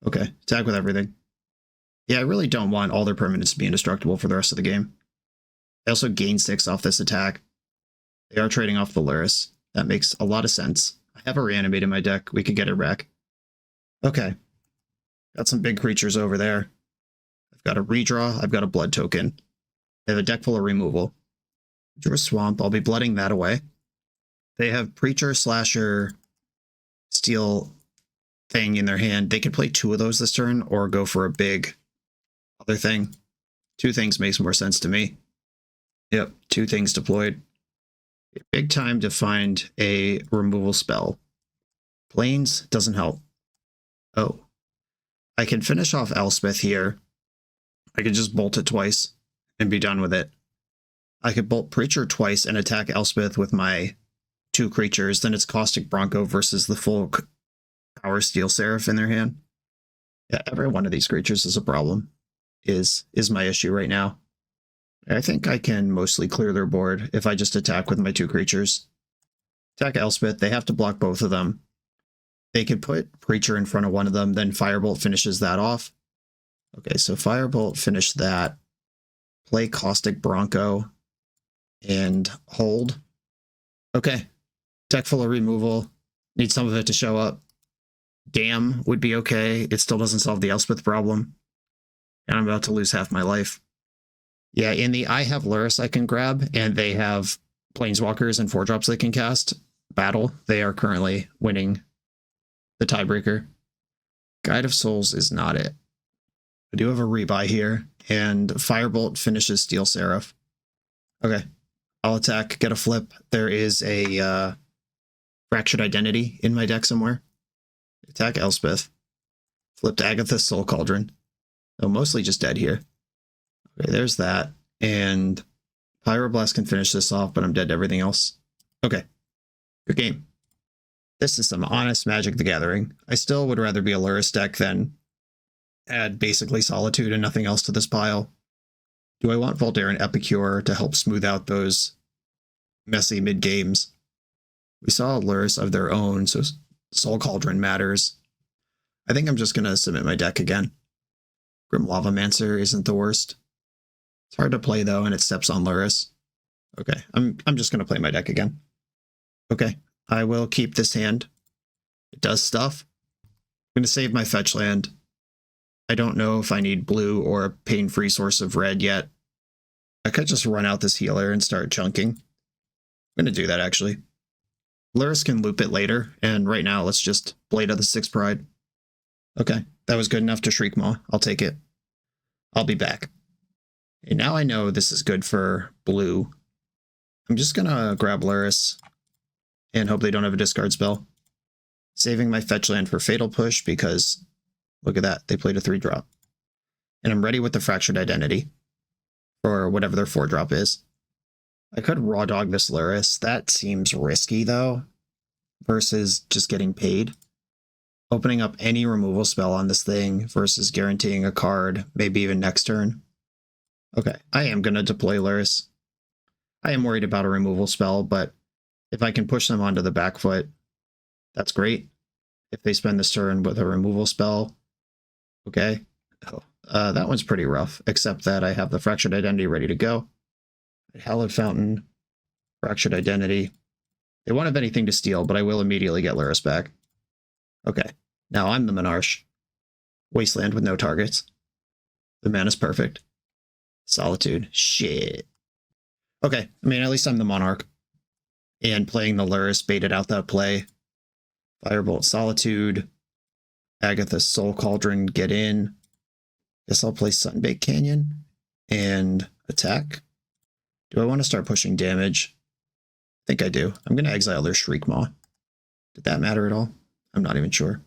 Okay, attack with everything. Yeah, I really don't want all their permanents to be indestructible for the rest of the game. I also gain 6 off this attack. They are trading off the Lurrus. That makes a lot of sense. I have a Reanimate in my deck. We could get it back. Okay. Got some big creatures over there. I've got a redraw. I've got a blood token. They have a deck full of removal. Drew a Swamp. I'll be blooding that away. They have Preacher, Slasher, Steel thing in their hand. They could play 2 of those this turn or go for a big other thing. 2 things makes more sense to me. Yep, 2 things deployed. Big time to find a removal spell. Plains doesn't help. Oh. I can finish off Elspeth here. I could just bolt it twice and be done with it. I could bolt Preacher twice and attack Elspeth with my 2 creatures. Then it's Caustic Bronco versus the full power Steel Seraph in their hand. Yeah, every one of these creatures is a problem. Is my issue right now. I think I can mostly clear their board if I just attack with my 2 creatures. Attack Elspeth, they have to block both of them. They could put Preacher in front of one of them, then Firebolt finishes that off. Okay, so Firebolt finished that. Play Caustic Bronco and hold. Okay, deck full of removal. Need some of it to show up. Damn would be okay. It still doesn't solve the Elspeth problem. And I'm about to lose half my life. Yeah, in the I have Lurrus I can grab, and they have Planeswalkers and 4-drops they can cast. Battle, they are currently winning the tiebreaker. Guide of Souls is not it. I do have a rebuy here, and Firebolt finishes Steel Seraph. Okay, I'll attack, get a flip. There is a Fractured Identity in my deck somewhere. Attack Elspeth. Flipped Agatha's Soul Cauldron. Oh, mostly just dead here. Okay, there's that. And Pyroblast can finish this off, but I'm dead to everything else. Okay, good game. This is some honest Magic the Gathering. I still would rather be a Lurrus deck than add basically Solitude and nothing else to this pile. Do I want Voltaire and Epicure to help smooth out those messy mid-games? We saw Lurrus of their own, so Soul Cauldron matters. I think I'm just going to submit my deck again. Grim Lavamancer isn't the worst. It's hard to play, though, and it steps on Lurrus. Okay, I'm just going to play my deck again. Okay, I will keep this hand. It does stuff. I'm going to save my fetch land. I don't know if I need blue or a pain-free source of red yet. I could just run out this healer and start chunking. I'm going to do that, actually. Lurrus can loop it later, and right now, let's just Blade of the Six Pride. Okay, that was good enough to Shriekmaw. I'll take it. I'll be back. And now I know this is good for blue. I'm just going to grab Lurrus and hope they don't have a discard spell. Saving my fetch land for Fatal Push because, look at that, they played a 3-drop. And I'm ready with the Fractured Identity, or whatever their 4-drop is. I could Raw Dog this Lurrus. That seems risky, though, versus just getting paid. Opening up any removal spell on this thing versus guaranteeing a card, maybe even next turn. Okay, I am going to deploy Lurrus. I am worried about a removal spell, but if I can push them onto the back foot, that's great. If they spend this turn with a removal spell, okay. That one's pretty rough, except that I have the Fractured Identity ready to go. Hallowed Fountain, Fractured Identity. They won't have anything to steal, but I will immediately get Lurrus back. Okay, now I'm the Monarch. Wasteland with no targets. The mana's perfect. Solitude. Shit. Okay, I mean, at least I'm the Monarch. And playing the Lurrus baited out that play. Firebolt Solitude. Agatha's Soul Cauldron, get in. Guess I'll play Sunbaked Canyon and attack. Do I want to start pushing damage? I think I do. I'm going to exile their Shriekmaw. Did that matter at all? I'm not even sure.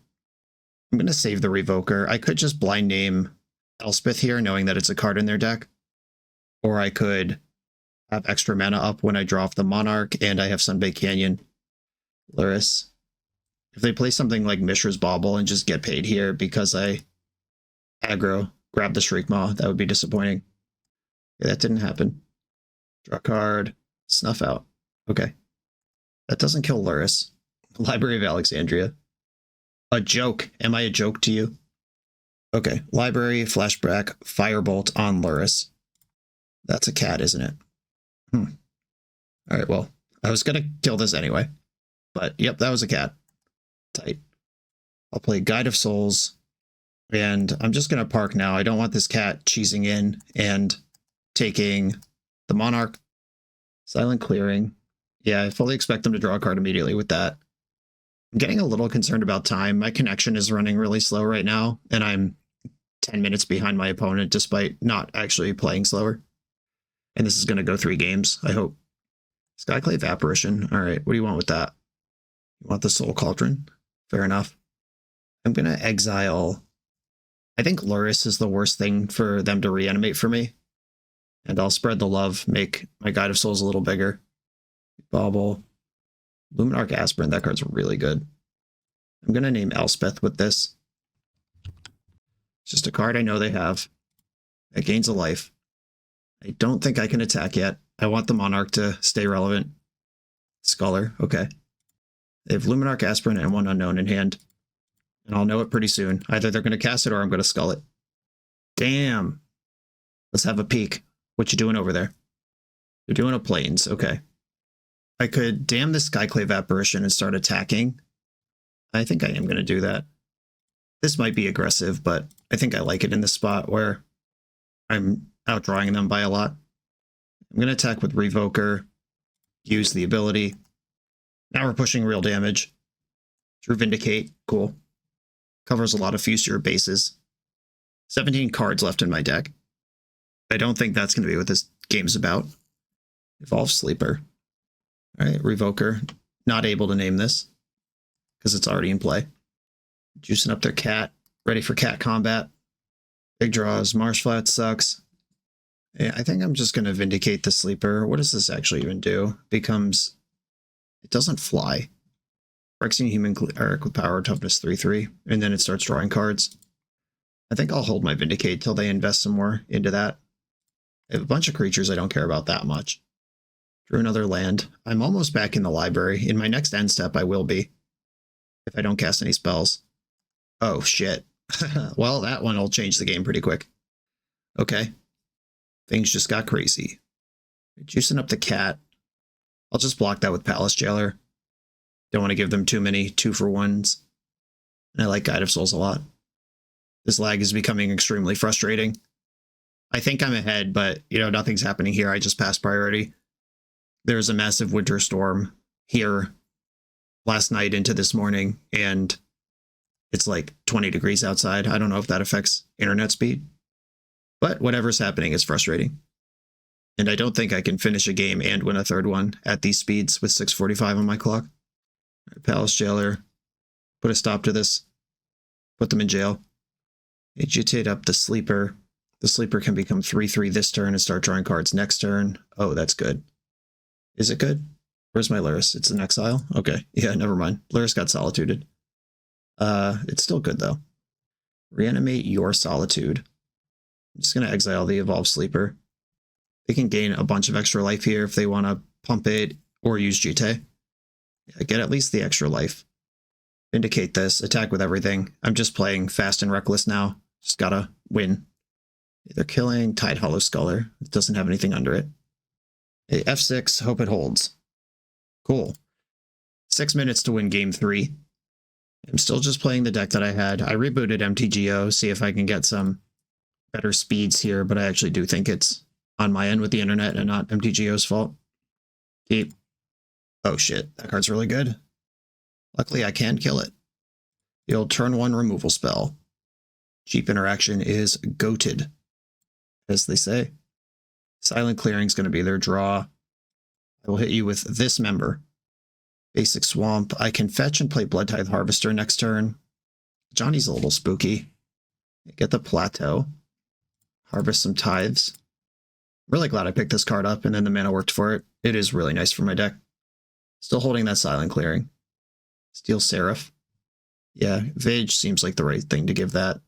I'm going to save the Revoker. I could just blind name Elspeth here, knowing that it's a card in their deck. Or I could have extra mana up when I draw off the Monarch, and I have Sunbaked Canyon. Lurrus. If they play something like Mishra's Bauble and just get paid here because I aggro, grab the Shriekmaw, that would be disappointing. Yeah, that didn't happen. Draw a card, snuff out. Okay. That doesn't kill Lurrus. Library of Alexandria. A joke. Am I a joke to you? Okay. Library, flashback, firebolt on Lurrus. That's a cat, isn't it? Alright, well, I was going to kill this anyway. But, yep, that was a cat. Tight. I'll play Guide of Souls. And I'm just going to park now. I don't want this cat cheesing in and taking the Monarch. Silent Clearing. Yeah, I fully expect them to draw a card immediately with that. I'm getting a little concerned about time. My connection is running really slow right now, and I'm 10 minutes behind my opponent despite not actually playing slower. And this is going to go 3 games, I hope. Skyclave Apparition. All right, what do you want with that? You want the Soul Cauldron? Fair enough. I'm going to exile. I think Lurrus is the worst thing for them to reanimate for me. And I'll spread the love, make my Guide of Souls a little bigger. Bauble. Luminarch Aspirant, that card's really good. I'm going to name Elspeth with this. It's just a card I know they have. That gains a life. I don't think I can attack yet. I want the Monarch to stay relevant. Scholar, okay. They have Luminarch Aspirant and 1 unknown in hand. And I'll know it pretty soon. Either they're going to cast it or I'm going to skull it. Damn. Let's have a peek. What you doing over there? They're doing a Plains, okay. I could damn this Skyclave Apparition and start attacking. I think I am going to do that. This might be aggressive, but I think I like it in this spot where I'm outdrawing them by a lot. I'm going to attack with Revoker, use the ability. Now we're pushing real damage. Through Vindicate, cool. Covers a lot of future bases. 17 cards left in my deck. I don't think that's going to be what this game's about. Evolve Sleeper. Alright, Revoker. Not able to name this, because it's already in play. Juicing up their cat. Ready for cat combat. Big draws. Marsh Flat sucks. Yeah, I think I'm just going to Vindicate the Sleeper. What does this actually even do? Becomes... It doesn't fly. Phyrexian Human Cleric with power, toughness 3/3, and then it starts drawing cards. I think I'll hold my Vindicate till they invest some more into that. I have a bunch of creatures I don't care about that much. Drew another land. I'm almost back in the library. In my next end step, I will be. If I don't cast any spells. Oh, shit. Well, that one will change the game pretty quick. Okay. Things just got crazy. Juicing up the cat. I'll just block that with Palace Jailer. Don't want to give them too many 2-for-1s. And I like Guide of Souls a lot. This lag is becoming extremely frustrating. I think I'm ahead, but, you know, nothing's happening here. I just passed priority. There's a massive winter storm here last night into this morning, and it's like 20 degrees outside. I don't know if that affects internet speed, but whatever's happening is frustrating. And I don't think I can finish a game and win a third one at these speeds with 6:45 on my clock. All right, Palace Jailer, put a stop to this. Put them in jail. Agitate up the Sleeper. The Sleeper can become 3/3 this turn and start drawing cards next turn. Oh, that's good. Is it good? Where's my Lurrus? It's in exile? Okay. Yeah, never mind. Lurrus got solituded. It's still good, though. Reanimate your Solitude. I'm just going to exile the Evolved Sleeper. They can gain a bunch of extra life here if they want to pump it or use Jite. Yeah, get at least the extra life. Vindicate this. Attack with everything. I'm just playing fast and reckless now. Just gotta win. They're killing Tide Hollow Sculler. It doesn't have anything under it. Okay, F6. Hope it holds. Cool. 6 minutes to win game 3. I'm still just playing the deck that I had. I rebooted MTGO, see if I can get some better speeds here, but I actually do think it's on my end with the internet and not MTGO's fault. Keep. Oh shit, that card's really good. Luckily I can kill it. The old turn 1 removal spell. Cheap interaction is goated, as they say. Silent Clearing's going to be their draw. I will hit you with this member. Basic Swamp. I can fetch and play Blood Tithe Harvester next turn. Johnny's a little spooky. Get the Plateau. Harvest some Tithes. Really glad I picked this card up and then the mana worked for it. It is really nice for my deck. Still holding that Silent Clearing. Steel Seraph. Yeah, Vage seems like the right thing to give that.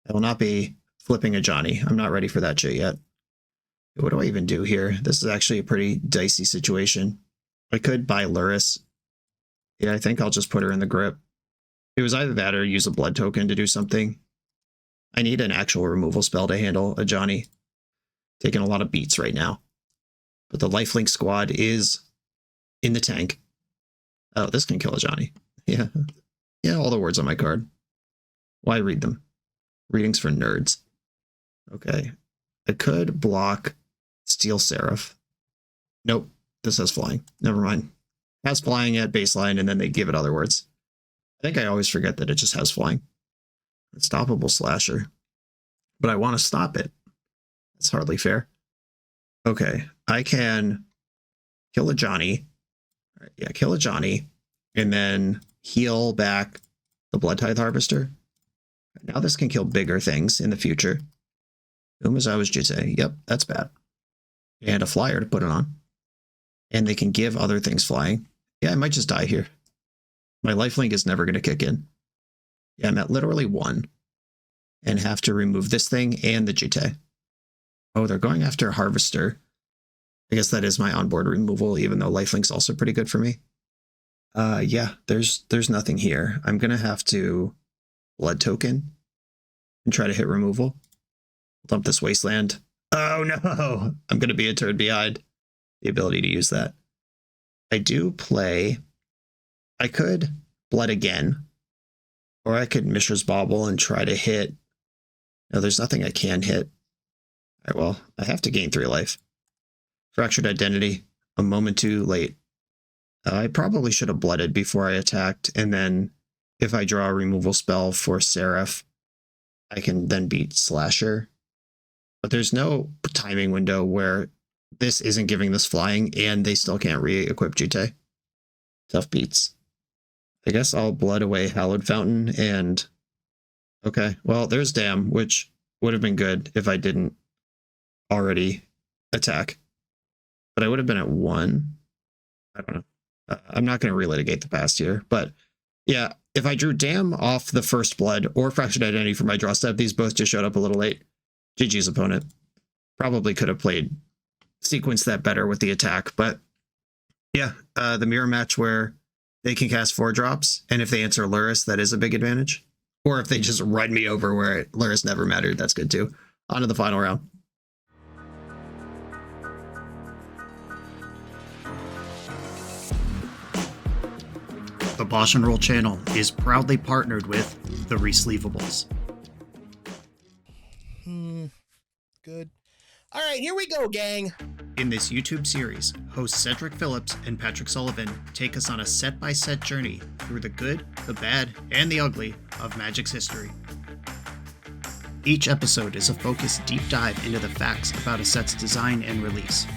I will not be flipping a Johnny. I'm not ready for that shit yet. What do I even do here? This is actually a pretty dicey situation. I could buy Lurrus. Yeah, I think I'll just put her in the grip. It was either that or use a blood token to do something. I need an actual removal spell to handle a Johnny. Taking a lot of beats right now. But the lifelink squad is in the tank. Oh, this can kill a Johnny. Yeah. Yeah, all the words on my card. Why read them? Readings for nerds. Okay. I could block Steel Seraph. Nope. This has flying. Never mind. Has flying at baseline, and then they give it other words. I think I always forget that it just has flying. Unstoppable Slasher. But I want to stop it. That's hardly fair. Okay. I can kill a Johnny. All right, yeah, kill a Johnny. And then heal back the Blood Tithe Harvester. Now this can kill bigger things in the future. Umezawa's Jite. Yep, that's bad. And a flyer to put it on. And they can give other things flying. Yeah, I might just die here. My lifelink is never going to kick in. Yeah, I'm at literally 1. And have to remove this thing and the Jite. Oh, they're going after Harvester. I guess that is my onboard removal, even though lifelink's also pretty good for me. Yeah, there's nothing here. I'm going to have to blood token and try to hit removal. Dump this wasteland. Oh no! I'm going to be a turn behind the ability to use that. I do play... I could blood again. Or I could Mishra's Bauble and try to hit... No, there's nothing I can hit. Alright, well, I have to gain 3 life. Fractured Identity. A moment too late. I probably should have blooded before I attacked, and then if I draw a removal spell for Seraph, I can then beat Slasher. But there's no timing window where this isn't giving this flying, and they still can't re-equip Jite. Tough beats. I guess I'll blood away Hallowed Fountain, and... Okay, well, there's Dam, which would have been good if I didn't already attack. But I would have been at 1. I don't know. I'm not going to relitigate the past here. But yeah, if I drew Dam off the first blood or Fractured Identity for my draw step, these both just showed up a little late. GG's opponent. Probably could have played sequence that better with the attack. But yeah, the mirror match where they can cast 4 drops, and if they answer Lurrus, that is a big advantage. Or if they just run me over where Lurrus never mattered, that's good too. On to the final round. The BoshNRoll channel is proudly partnered with the Resleevables. Good. All right, here we go, gang. In this YouTube series, hosts Cedric Phillips and Patrick Sullivan take us on a set-by-set journey through the good, the bad, and the ugly of Magic's history. Each episode is a focused deep dive into the facts about a set's design and release,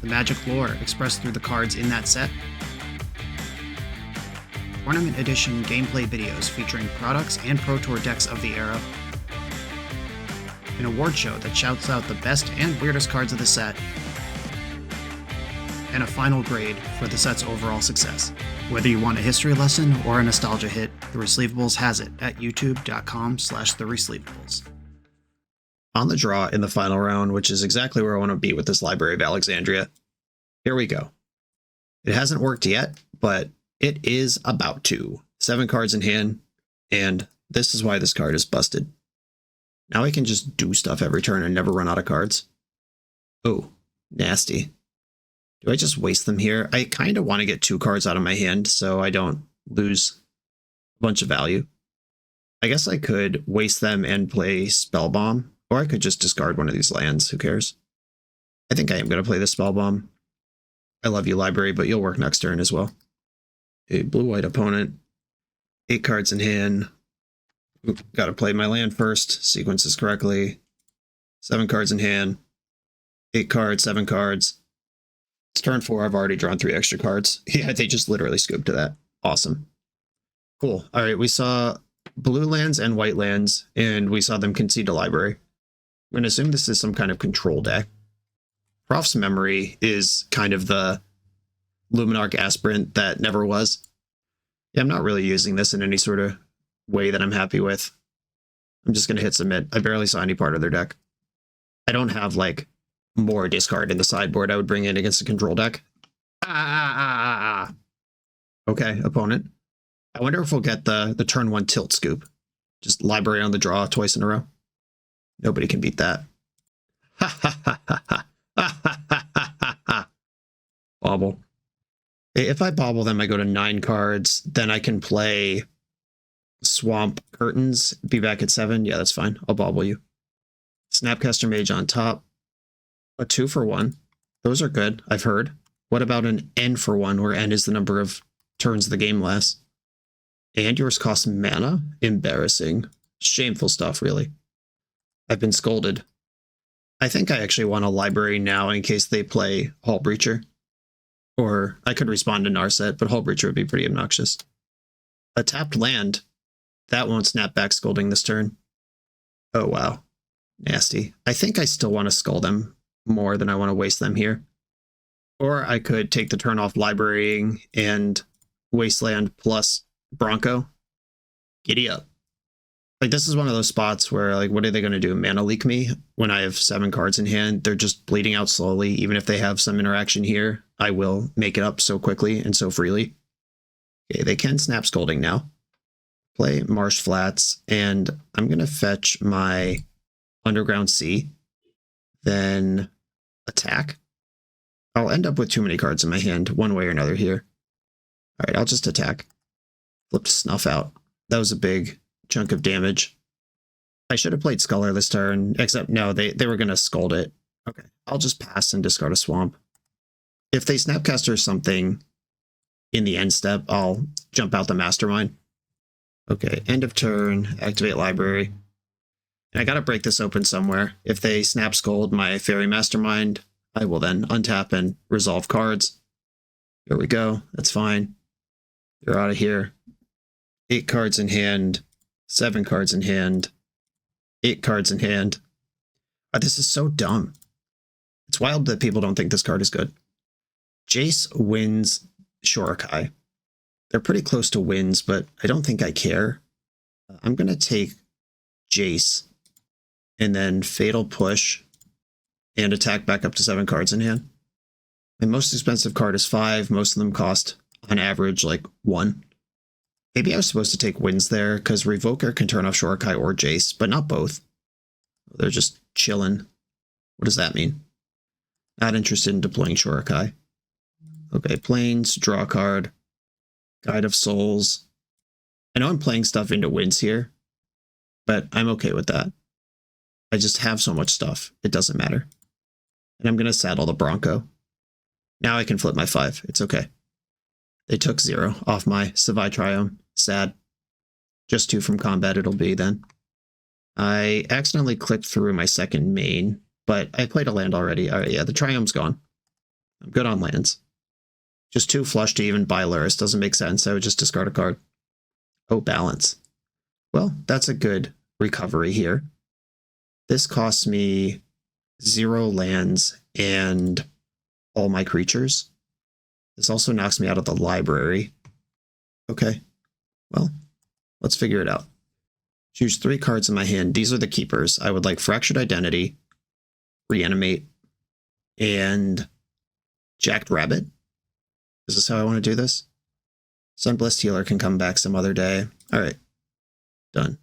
the Magic lore expressed through the cards in that set, Tournament Edition gameplay videos featuring products and Pro Tour decks of the era, an award show that shouts out the best and weirdest cards of the set, and a final grade for the set's overall success. Whether you want a history lesson or a nostalgia hit, The Resleevables has it at youtube.com/theresleevables. On the draw in the final round, which is exactly where I want to be with this Library of Alexandria. Here we go. It hasn't worked yet, but it is about to. 7 cards in hand, and this is why this card is busted. Now I can just do stuff every turn and never run out of cards. Oh, nasty. Do I just waste them here? I kind of want to get 2 cards out of my hand so I don't lose a bunch of value. I guess I could waste them and play Spellbomb, or I could just discard one of these lands. Who cares? I think I am going to play the Spellbomb. I love you, Library, but you'll work next turn as well. A blue-white opponent. 8 cards in hand. Got to play my land first. Sequences correctly. 7 cards in hand. 8 cards, 7 cards. It's turn 4. I've already drawn 3 extra cards. Yeah, they just literally scooped to that. Awesome. Cool. All right, we saw blue lands and white lands, and we saw them concede to Library. I'm going to assume this is some kind of control deck. Prof's Memory is kind of the Luminarch Aspirant that never was. Yeah, I'm not really using this in any sort of way that I'm happy with. I'm just going to hit submit. I barely saw any part of their deck. I don't have, like, more discard in the sideboard I would bring in against a control deck. Okay, opponent. I wonder if we'll get the turn 1 tilt scoop. Just Library on the draw twice in a row. Nobody can beat that. Bobble. If I bobble them, I go to 9 cards. Then I can play Swamp Curtains, be back at 7. Yeah, that's fine. I'll bobble you. Snapcaster Mage on top. A 2 for 1. Those are good, I've heard. What about an N for 1, where N is the number of turns the game lasts? And yours costs mana? Embarrassing. Shameful stuff, really. I've been scolded. I think I actually want a Library now in case they play Hull Breacher. Or I could respond to Narset, but Hull Breacher would be pretty obnoxious. A tapped land. That won't snap back scolding this turn. Oh, wow. Nasty. I think I still want to skull them more than I want to waste them here. Or I could take the turn off Librarying and Wasteland plus Bronco. Giddy up. Like, this is one of those spots where, like, what are they going to do? Mana leak me when I have 7 cards in hand? They're just bleeding out slowly. Even if they have some interaction here, I will make it up so quickly and so freely. Okay, they can snap Scolding now. Play Marsh Flats, and I'm going to fetch my Underground Sea. Then attack. I'll end up with too many cards in my hand, one way or another here. All right, I'll just attack. Flip Snuff out. That was a big chunk of damage. I should have played Sculler this turn, except no, they were going to Scold it. Okay, I'll just pass and discard a Swamp. If they Snapcaster something in the end step, I'll jump out the Mastermind. Okay, end of turn, activate Library. And I got to break this open somewhere. If they Snap Scold my Fairy Mastermind, I will then untap and resolve cards. Here we go. That's fine. They're out of here. 8 cards in hand. 7 cards in hand. 8 cards in hand. This is so dumb. It's wild that people don't think this card is good. Jace wins Shorakai. They're pretty close to wins, but I don't think I care. I'm going to take Jace and then Fatal Push and attack back up to 7 cards in hand. My most expensive card is 5. Most of them cost, on average, like 1. Maybe I was supposed to take wins there, because Revoker can turn off Shorakai or Jace, but not both. They're just chilling. What does that mean? Not interested in deploying Shorakai. Okay, Plains, draw a card. Guide of Souls. I know I'm playing stuff into wins here, but I'm okay with that. I just have so much stuff, it doesn't matter. And I'm going to saddle the Bronco. Now I can flip my 5. It's okay. They took 0 off my Savai Triome. Sad. Just 2 from combat it'll be then. I accidentally clicked through my second main, but I played a land already. All right, yeah, the Triome's gone. I'm good on lands. Just 2 flush to even buy Lurrus doesn't make sense. I would just discard a card. Oh, balance. Well, that's a good recovery here. This costs me 0 lands and all my creatures. This also knocks me out of the library. Okay, well, let's figure it out. Choose 3 cards in my hand. These are the keepers. I would like Fractured Identity, Reanimate, and Jacked Rabbit. Is this how I want to do this? Sunblessed Healer can come back some other day. All right, done.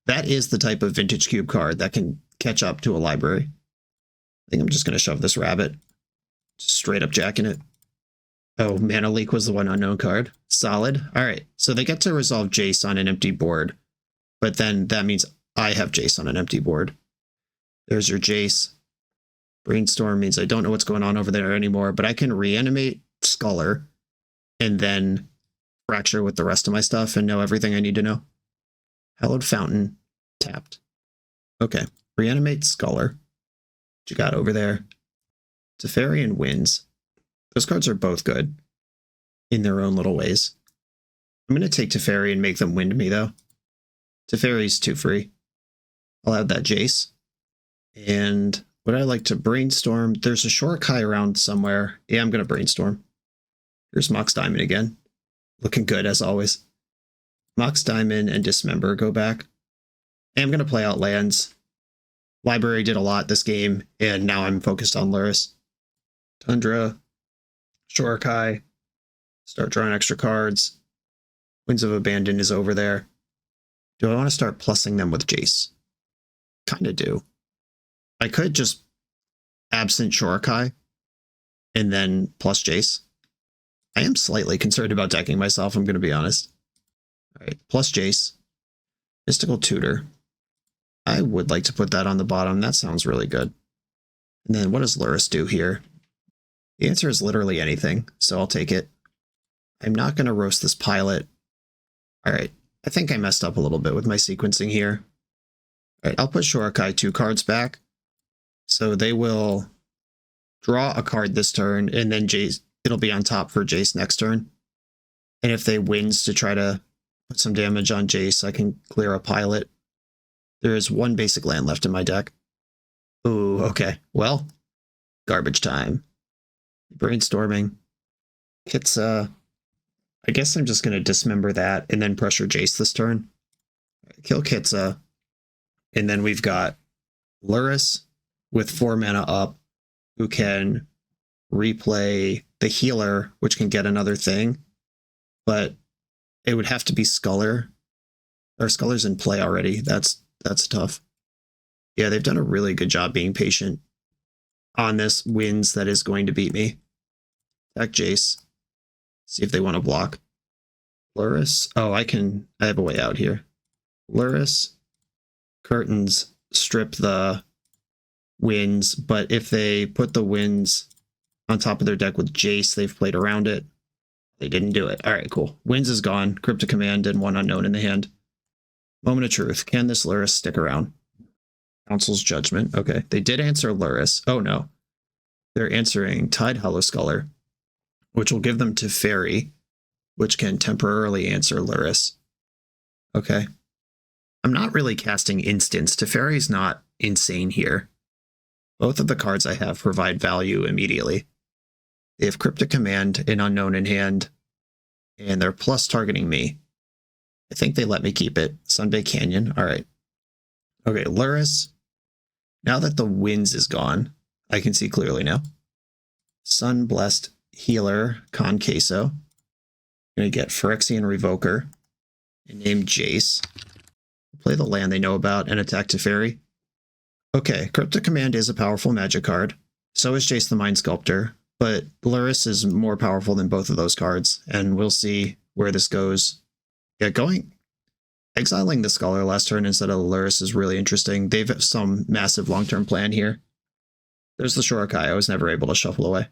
That is the type of Vintage Cube card that can catch up to a library. I think I'm just going to shove this rabbit. Just straight up jacking it. Oh, Mana Leak was the one unknown card. Solid. All right, so they get to resolve Jace on an empty board, but then that means I have Jace on an empty board. There's your Jace. Brainstorm means I don't know what's going on over there anymore, but I can reanimate Sculler and then fracture with the rest of my stuff and know everything I need to know. Hallowed Fountain, tapped. Okay, reanimate Sculler. What you got over there? Teferi and Winds. Those cards are both good in their own little ways. I'm going to take Teferi and make them wind me, though. Teferi's 2 free. I'll add that Jace. And would I like to brainstorm? There's a Shorakai around somewhere. Yeah, I'm going to brainstorm. Here's Mox Diamond again. Looking good, as always. Mox Diamond and Dismember go back. And I'm going to play out lands. Library did a lot this game, and now I'm focused on Lurrus. Tundra. Shorakai. Start drawing extra cards. Winds of Abandon is over there. Do I want to start plussing them with Jace? Kind of do. I could just absent Shorakai and then plus Jace. I am slightly concerned about decking myself, I'm going to be honest. All right, plus Jace. Mystical Tutor. I would like to put that on the bottom. That sounds really good. And then what does Lurrus do here? The answer is literally anything, so I'll take it. I'm not going to roast this pilot. All right, I think I messed up a little bit with my sequencing here. All right, I'll put Shorakai 2 cards back. So they will draw a card this turn, and then Jace, it'll be on top for Jace next turn. And if they wins to try to put some damage on Jace, I can clear a pilot. There is 1 basic land left in my deck. Ooh, okay. Well, garbage time. Brainstorming. Kitsa. I guess I'm just going to dismember that and then pressure Jace this turn. Kill Kitsa. And then we've got Lurrus with 4 mana up, who can replay the healer, which can get another thing. But it would have to be Sculler. Or Sculler's in play already. That's tough. Yeah, they've done a really good job being patient on this Winds that is going to beat me. Attack Jace. See if they want to block. Lurrus. Oh, I have a way out here. Lurrus. Curtains. Strip the Winds, but if they put the Winds on top of their deck with Jace, they've played around it. They didn't do it. All right, cool. Winds is gone. Cryptic Command and 1 unknown in the hand. Moment of truth. Can this Lurrus stick around? Council's Judgment. Okay, they did answer Lurrus. Oh no. They're answering Tide Hollow Sculler, which will give them Teferi, which can temporarily answer Lurrus. Okay. I'm not really casting instants. Teferi's not insane here. Both of the cards I have provide value immediately. They have Cryptic Command and Unknown in hand, and they're plus targeting me. I think they let me keep it. Sunbay Canyon, all right. Okay, Lurrus. Now that the Winds is gone, I can see clearly now. Sun Blessed Healer, Con Queso. Gonna get Phyrexian Revoker and name Jace. Play the land they know about and attack Teferi. Okay, Cryptic Command is a powerful magic card. So is Jace the Mind Sculptor, but Lurrus is more powerful than both of those cards, and we'll see where this goes. Yeah, exiling the Scholar last turn instead of Lurrus is really interesting. They've some massive long-term plan here. There's the Shurikai I was never able to shuffle away.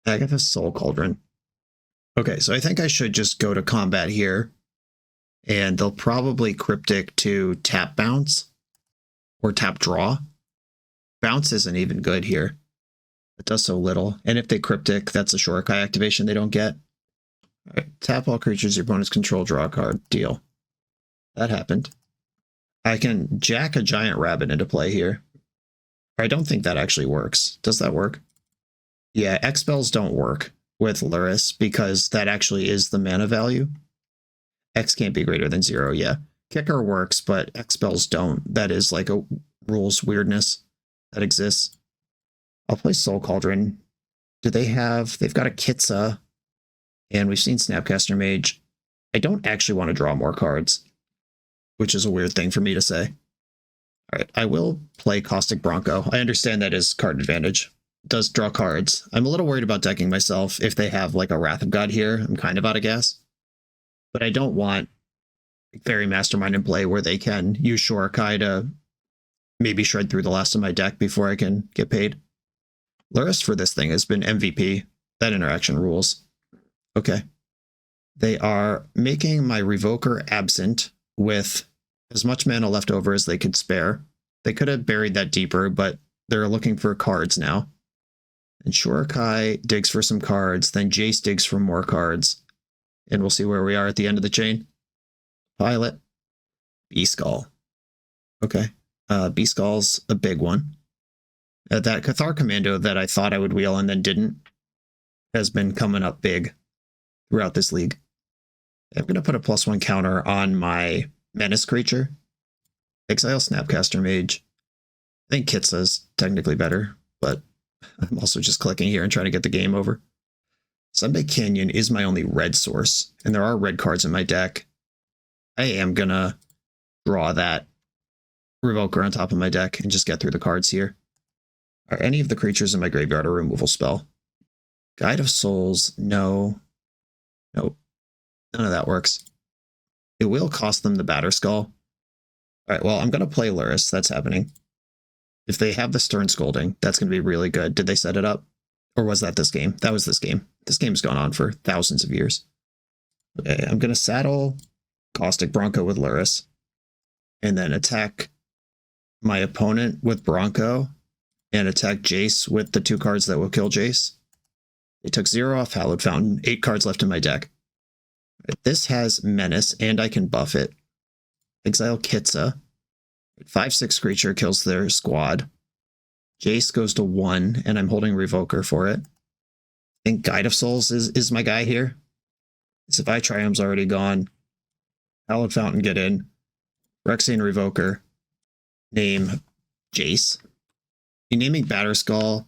Agatha's Soul Cauldron. Okay, so I think I should just go to combat here, and they'll probably Cryptic to tap bounce or tap draw. Bounce isn't even good here. It does so little, and if they Cryptic, that's a Shurikai activation they don't get. All right, tap all creatures your opponents control, draw a card. Deal. That happened. I can jack a giant rabbit into play here. I don't think that actually works. Does that work? Yeah, X-Spells don't work with Lurrus because that actually is the mana value. X can't be greater than 0, yeah. Kicker works, but X-Spells don't. That is like a rules weirdness that exists. I'll play Soul Cauldron. Do they have... They've got a Kitsa, and we've seen Snapcaster Mage. I don't actually want to draw more cards, which is a weird thing for me to say. All right, I will play Caustic Bronco. I understand that is card advantage. It does draw cards. I'm a little worried about decking myself. If they have like a Wrath of God here, I'm kind of out of gas. But I don't want Fairy Mastermind in play where they can use Shurikai to maybe shred through the last of my deck before I can get paid. Lurrus for this thing has been MVP. That interaction rules. Okay. They are making my Revoker absent with as much mana left over as they could spare. They could have buried that deeper, but they're looking for cards now. And Shurikai digs for some cards, then Jace digs for more cards. And we'll see where we are at the end of the chain. Pilot. B-Skull. Okay. B-Skull's a big one. That Cathar Commando that I thought I would wheel and then didn't has been coming up big throughout this league. I'm going to put a +1 counter on my Menace creature. Exile Snapcaster Mage. I think Kitsa's technically better, but I'm also just clicking here and trying to get the game over. Sunbay Canyon is my only red source, and there are red cards in my deck. I am going to draw that Revoker on top of my deck and just get through the cards here. Are any of the creatures in my graveyard a removal spell? Guide of Souls, no. Nope. None of that works. It will cost them the Batterskull. All right, well, I'm going to play Lurrus. That's happening. If they have the Stern Scolding, that's going to be really good. Did they set it up? Or was that this game? That was this game. This game's gone on for thousands of years. Okay, I'm going to saddle Caustic Bronco with Lurrus. And then attack my opponent with Bronco. And attack Jace with the 2 cards that will kill Jace. They took 0 off Hallowed Fountain. 8 cards left in my deck. This has Menace, and I can buff it. Exile Kitsa. 5/6 creature kills their squad. Jace goes to 1, and I'm holding Revoker for it. I think Guide of Souls is my guy here. Savai Triumph's already gone. Hallowed Fountain get in. Phyrexian Revoker. Name Jace. Naming Batterskull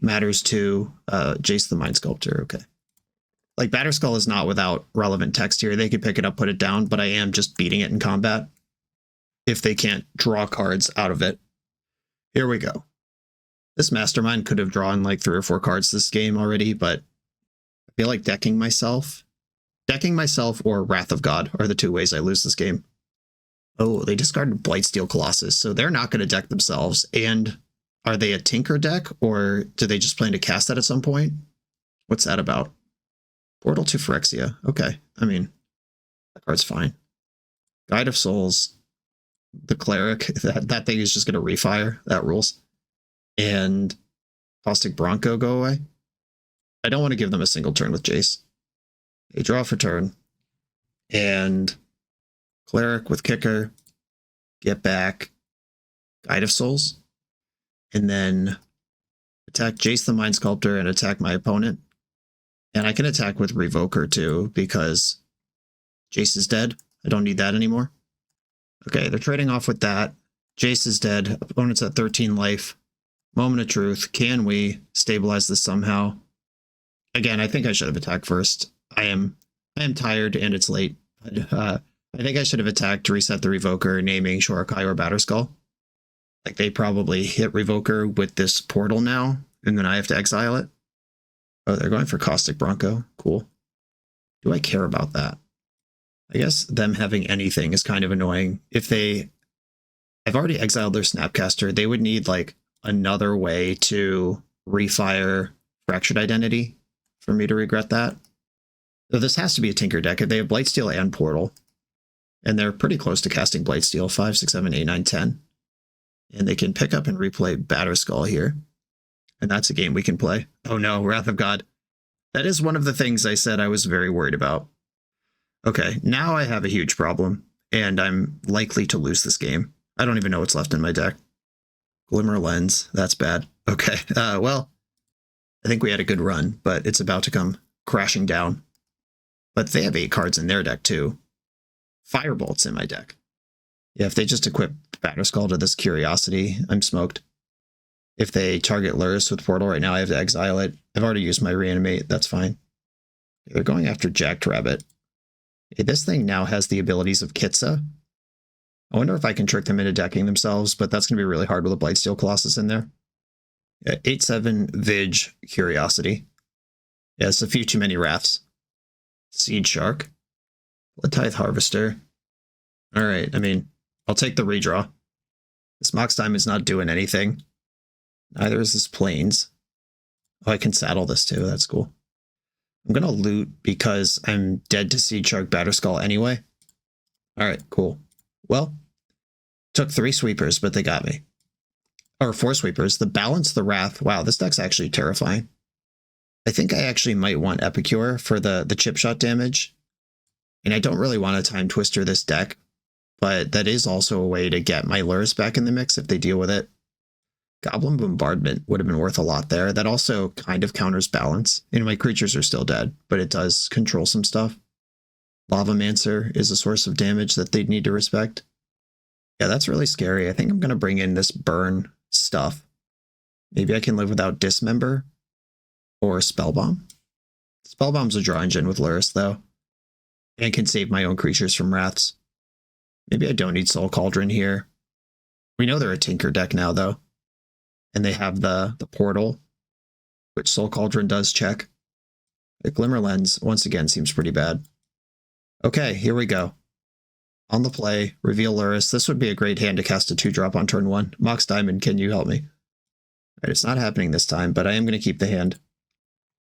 matters to Jace the Mind Sculptor. Okay. Like, Batterskull is not without relevant text here. They could pick it up, put it down, but I am just beating it in combat if they can't draw cards out of it. Here we go. This Mastermind could have drawn like 3 or 4 cards this game already, but I feel like decking myself. Decking myself or Wrath of God are the 2 ways I lose this game. Oh, they discarded Blightsteel Colossus, so they're not going to deck themselves. And are they a Tinker deck, or do they just plan to cast that at some point? What's that about? Portal to Phyrexia. Okay, I mean, that card's fine. Guide of Souls. The Cleric. That thing is just going to refire. That rules. And Caustic Bronco go away. I don't want to give them a single turn with Jace. They draw for turn. And Cleric with Kicker, get back Guide of Souls, and then attack Jace the Mind Sculptor and attack my opponent. And I can attack with Revoker too, because Jace is dead. I don't need that anymore. Okay, they're trading off with that. Jace is dead. Opponent's at 13 life. Moment of truth. Can we stabilize this somehow? Again, I think I should have attacked first. I am tired and it's late. I think I should have attacked to reset the Revoker, naming Shorakai or Batterskull. Like, they probably hit Revoker with this portal now, and then I have to exile it. Oh, they're going for Caustic Bronco. Cool. Do I care about that? I guess them having anything is kind of annoying. If I've already exiled their Snapcaster, they would need, like, another way to refire Fractured Identity for me to regret that. So this has to be a Tinker deck. If they have Blightsteel and Portal, and they're pretty close to casting Blightsteel, 5, 6, 7, 8, 9, 10. And they can pick up and replay Batterskull here. And that's a game we can play. Oh no, Wrath of God. That is one of the things I said I was very worried about. Okay, now I have a huge problem, and I'm likely to lose this game. I don't even know what's left in my deck. Glimmer Lens, that's bad. Okay, well, I think we had a good run, but it's about to come crashing down. But they have 8 cards in their deck too. Firebolt's in my deck. Yeah, if they just equip Batterskull to this Curiosity, I'm smoked. If they target Lurrus with Portal right now, I have to exile it. I've already used my Reanimate, that's fine. They're going after Jackrabbit. Okay, this thing now has the abilities of Kitsa. I wonder if I can trick them into decking themselves, but that's going to be really hard with a Blightsteel Colossus in there. Yeah, 8/7 Vig Curiosity. Yeah, it's a few too many Wraths. Seed Shark. Blood Tithe Harvester. Alright, I mean, I'll take the redraw. This Mox Diamond's not doing anything. Neither is this Plains. Oh, I can saddle this too, that's cool. I'm gonna loot because I'm dead to Seed Shark Batterskull anyway. Alright, cool. Well, took 3 sweepers, but they got me. Or 4 sweepers. The Balance, the Wrath. Wow, this deck's actually terrifying. I think I actually might want Epicure for the chip shot damage. And I don't really want to Time Twister this deck, but that is also a way to get my Lurrus back in the mix if they deal with it. Goblin Bombardment would have been worth a lot there. That also kind of counters Balance. And my creatures are still dead, but it does control some stuff. Lavamancer is a source of damage that they'd need to respect. Yeah, that's really scary. I think I'm going to bring in this burn stuff. Maybe I can live without Dismember or Spellbomb. Spellbomb's a draw engine with Lurrus, though, and can save my own creatures from Wraths. Maybe I don't need Soul Cauldron here. We know they're a Tinker deck now, though. And they have the Portal, which Soul Cauldron does check. The Glimmer Lens, once again, seems pretty bad. Okay, here we go. On the play, reveal Lurrus. This would be a great hand to cast a 2-drop on turn 1. Mox Diamond, can you help me? Alright, it's not happening this time, but I am going to keep the hand.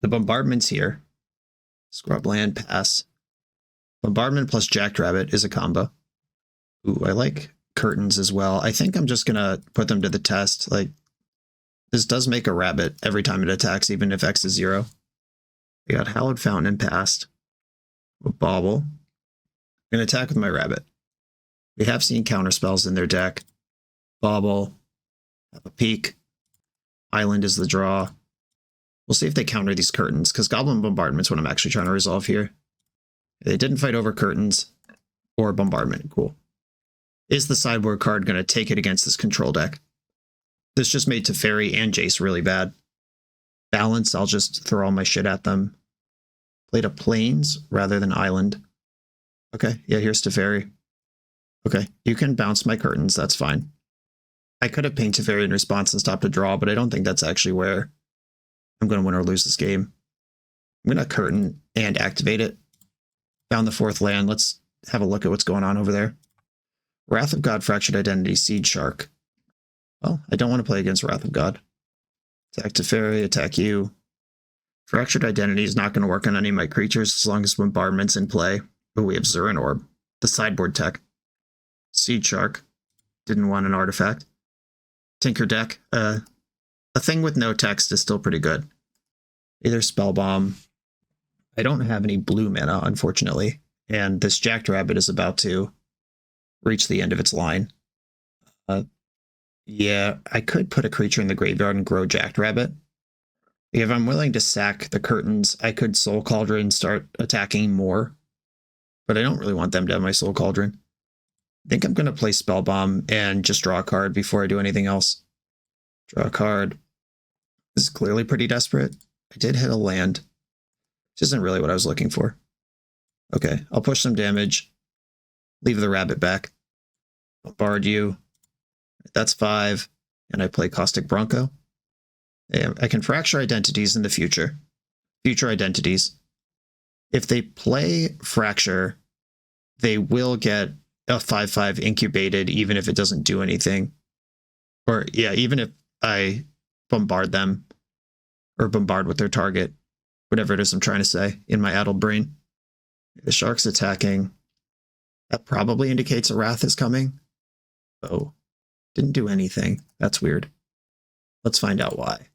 The Bombardment's here. Scrubland, pass. Bombardment plus Jackrabbit is a combo. Ooh, I like Curtains as well. I think I'm just going to put them to the test. Like, this does make a rabbit every time it attacks, even if X is 0. We got Hallowed Fountain and passed. With Bauble. I'm going to attack with my rabbit. We have seen counterspells in their deck. Bauble. Have a peek. Island is the draw. We'll see if they counter these Curtains, because Goblin Bombardment's what I'm actually trying to resolve here. They didn't fight over Curtains or Bombardment. Cool. Is the sideboard card going to take it against this control deck? This just made Teferi and Jace really bad. Balance, I'll just throw all my shit at them. Played a Plains rather than Island. Okay, yeah, here's Teferi. Okay, you can bounce my Curtains, that's fine. I could have pinged Teferi in response and stopped a draw, but I don't think that's actually where I'm going to win or lose this game. I'm going to Curtain and activate it. Found the 4th land. Let's have a look at what's going on over there. Wrath of God, Fractured Identity, Seed Shark. Well, I don't want to play against Wrath of God. Attack Teferi, attack you. Fractured Identity is not going to work on any of my creatures as long as Bombardment's in play. But we have Zurin Orb, the sideboard tech. Seed Shark. Didn't want an artifact. Tinker deck. A thing with no text is still pretty good. Either Spellbomb. I don't have any blue mana, unfortunately. And this Jackrabbit is about to reach the end of its line. Yeah, I could put a creature in the graveyard and grow Jackrabbit. If I'm willing to sack the curtains, I could Soul Cauldron and start attacking more. But I don't really want them to have my Soul Cauldron. I think I'm going to play Spellbomb and just draw a card before I do anything else. Draw a card. This is clearly pretty desperate. I did hit a land. This isn't really what I was looking for. Okay, I'll push some damage. Leave the rabbit back. Bombard you. That's 5. And I play Caustic Bronco. I can fracture identities in the future. Future identities. If they play Fracture, they will get a 5/5 incubated even if it doesn't do anything. Or, yeah, even if I bombard them or bombard with their target, whatever it is I'm trying to say in my addled brain. The shark's attacking. That probably indicates a Wrath is coming. Oh, didn't do anything. That's weird. Let's find out why.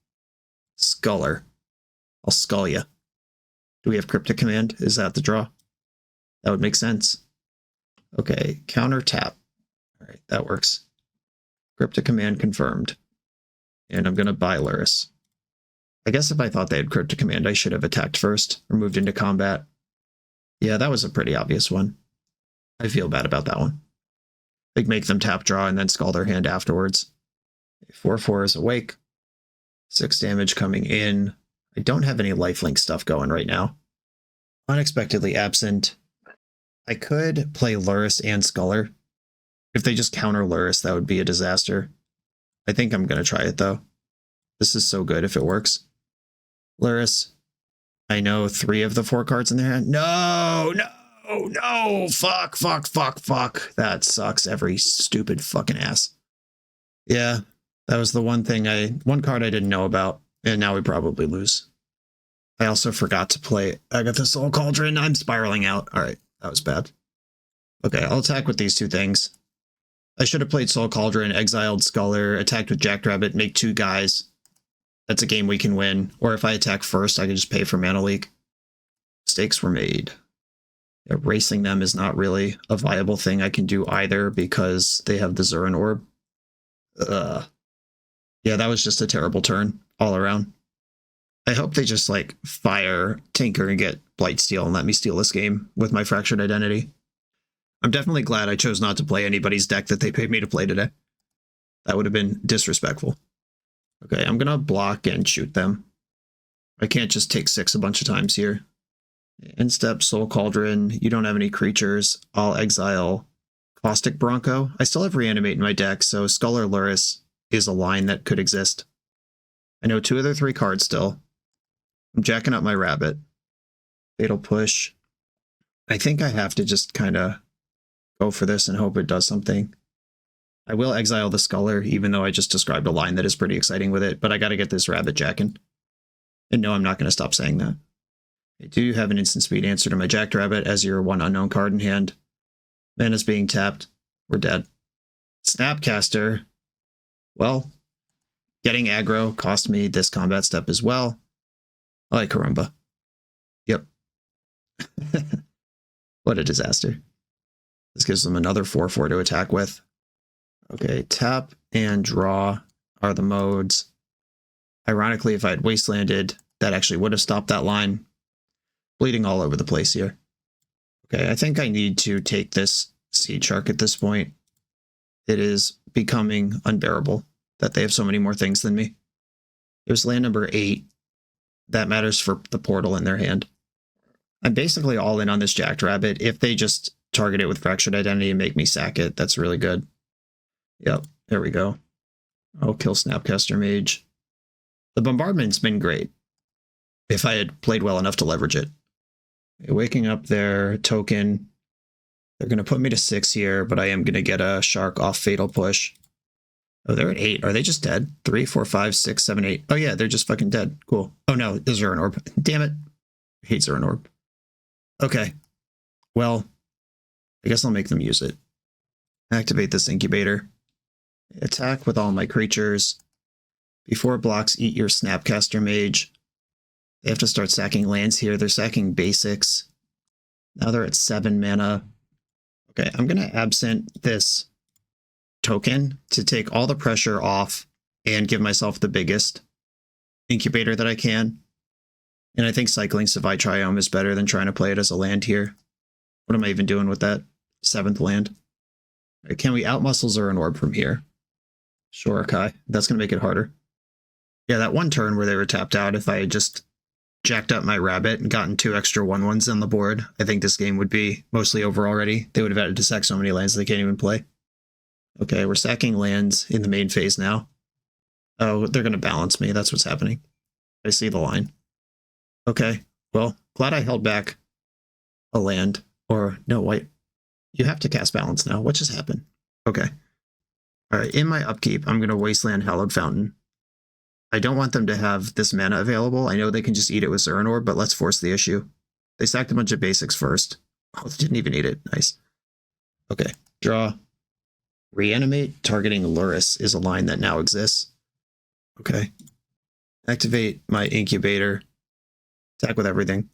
Sculler. I'll skull you. Do we have Cryptic Command? Is that the draw? That would make sense. Okay, counter tap. All right, that works. Cryptic Command confirmed. And I'm going to buy Lurrus. I guess if I thought they had Cryptic Command, I should have attacked first or moved into combat. Yeah, that was a pretty obvious one. I feel bad about that one. Like make them tap draw and then skull their hand afterwards. 4/4 is awake. 6 damage coming in. I don't have any lifelink stuff going right now. Unexpectedly absent. I could play Lurrus and Sculler. If they just counter Lurrus, that would be a disaster. I think I'm going to try it though. This is so good if it works. Lurrus. I know 3 of the 4 cards in their hand. No! Fuck. That sucks every stupid fucking ass. Yeah, that was the one card I didn't know about, and now we probably lose. I also forgot to play Agatha Soul Cauldron. I'm spiraling out. All right, that was bad. Okay, I'll attack with these 2 things. I should have played Soul Cauldron, exiled Sculler, attacked with Jackrabbit, make 2 guys. That's a game we can win. Or if I attack first, I can just pay for Mana Leak. Mistakes were made. Erasing them is not really a viable thing I can do either because they have the Zurin Orb. Yeah, that was just a terrible turn all around. I hope they just like fire Tinker and get Blightsteel and let me steal this game with my Fractured Identity. I'm definitely glad I chose not to play anybody's deck that they paid me to play today. That would have been disrespectful. Okay, I'm going to block and shoot them. I can't just take 6 a bunch of times here. End step, Soul Cauldron. You don't have any creatures. I'll exile Caustic Bronco. I still have Reanimate in my deck, so Sculler Lurrus is a line that could exist. I know 2 of their 3 cards still. I'm jacking up my Rabbit. Fatal Push. I think I have to just kind of go for this and hope it does something. I will exile the Sculler, even though I just described a line that is pretty exciting with it, but I got to get this Rabbit jacking. And no, I'm not going to stop saying that. I do have an instant speed answer to my Jackrabbit as your 1 unknown card in hand. Mana's being tapped. We're dead. Snapcaster. Well, getting aggro cost me this combat step as well. I like Karumba. Yep. What a disaster. This gives them another 4/4 to attack with. Okay, tap and draw are the modes. Ironically, if I had Wastelanded, that actually would have stopped that line. Bleeding all over the place here. Okay, I think I need to take this Seed Shark at this point. It is becoming unbearable that they have so many more things than me. There's land number 8. That matters for the portal in their hand. I'm basically all in on this Jackrabbit. If they just target it with Fractured Identity and make me sack it, that's really good. Yep, there we go. I'll kill Snapcaster Mage. The bombardment's been great. If I had played well enough to leverage it. Waking up their token. They're going to put me to 6 here, but I am going to get a Shark off Fatal Push. Oh, they're at 8. Are they just dead? 3, 4, 5, 6, 7, 8. Oh yeah, they're just fucking dead. Cool. Oh no, is there an orb? Damn it. I hate Zurin Orb. Okay. Well, I guess I'll make them use it. Activate this incubator. Attack with all my creatures. Before it blocks, eat your Snapcaster Mage. They have to start sacking lands here. They're sacking basics. Now they're at 7 mana. Okay, I'm going to absent this token to take all the pressure off and give myself the biggest incubator that I can. And I think cycling Savai Triome is better than trying to play it as a land here. What am I even doing with that 7th land? Can we outmuscle Zura and Orb from here? Sure, Kai. That's going to make it harder. Yeah, that one turn where they were tapped out, if I had just jacked up my rabbit and gotten 2 extra 1/1s on the board, I think this game would be mostly over already. They would have had to sack so many lands they can't even play. Okay, we're sacking lands in the main phase now. Oh, they're going to balance me. That's what's happening. I see the line. Okay, well, glad I held back a land. Or, no, wait. You have to cast balance now. What just happened? Okay. All right, in my upkeep, I'm going to Wasteland Hallowed Fountain. I don't want them to have this mana available. I know they can just eat it with Surinor, but let's force the issue. They sacked a bunch of basics first. Oh, they didn't even eat it. Nice. Okay, draw. Reanimate, targeting Lurrus is a line that now exists. Okay. Activate my incubator. Attack with everything.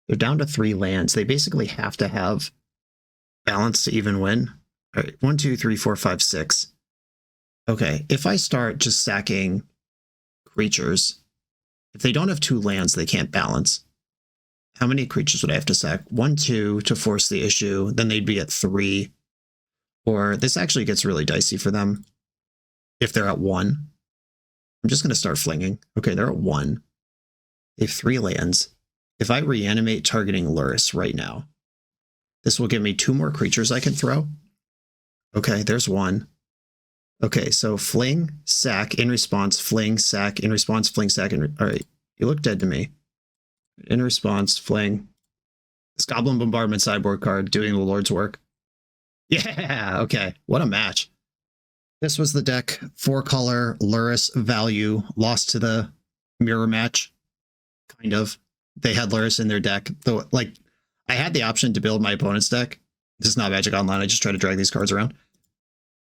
They're down to 3 lands. They basically have to have balance to even win. All right, 1, 2, 3, 4, 5, 6. Okay, if I start just sacking creatures, if they don't have 2 lands, they can't balance. How many creatures would I have to sack? 1, 2 to force the issue. Then they'd be at 3. Or this actually gets really dicey for them if they're at 1. I'm just going to start flinging. Okay, they're at 1. They have 3 lands. If I reanimate targeting Lurrus right now, this will give me 2 more creatures I can throw. Okay, there's 1. Okay, so fling, sack, in response, fling, sack, in response, fling, sack. All right, you look dead to me. In response, fling. This Goblin Bombardment sideboard card doing the Lord's work. Yeah, okay, what a match. This was the deck, 4-color, Lurrus value, lost to the mirror match, kind of. They had Lurrus in their deck, though, like, I had the option to build my opponent's deck. This is not Magic Online, I just try to drag these cards around.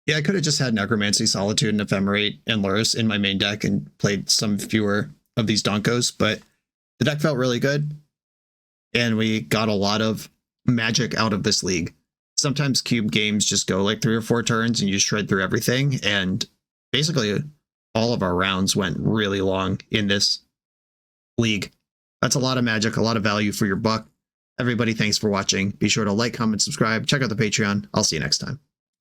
Yeah, I could have just had Necromancy, Solitude, and Ephemerate and Lurrus in my main deck and played some fewer of these Donkos, but the deck felt really good, and we got a lot of magic out of this league. Sometimes cube games just go like 3 or 4 turns and you shred through everything, and basically all of our rounds went really long in this league. That's a lot of magic, a lot of value for your buck. Everybody, thanks for watching. Be sure to like, comment, subscribe, check out the Patreon. I'll see you next time.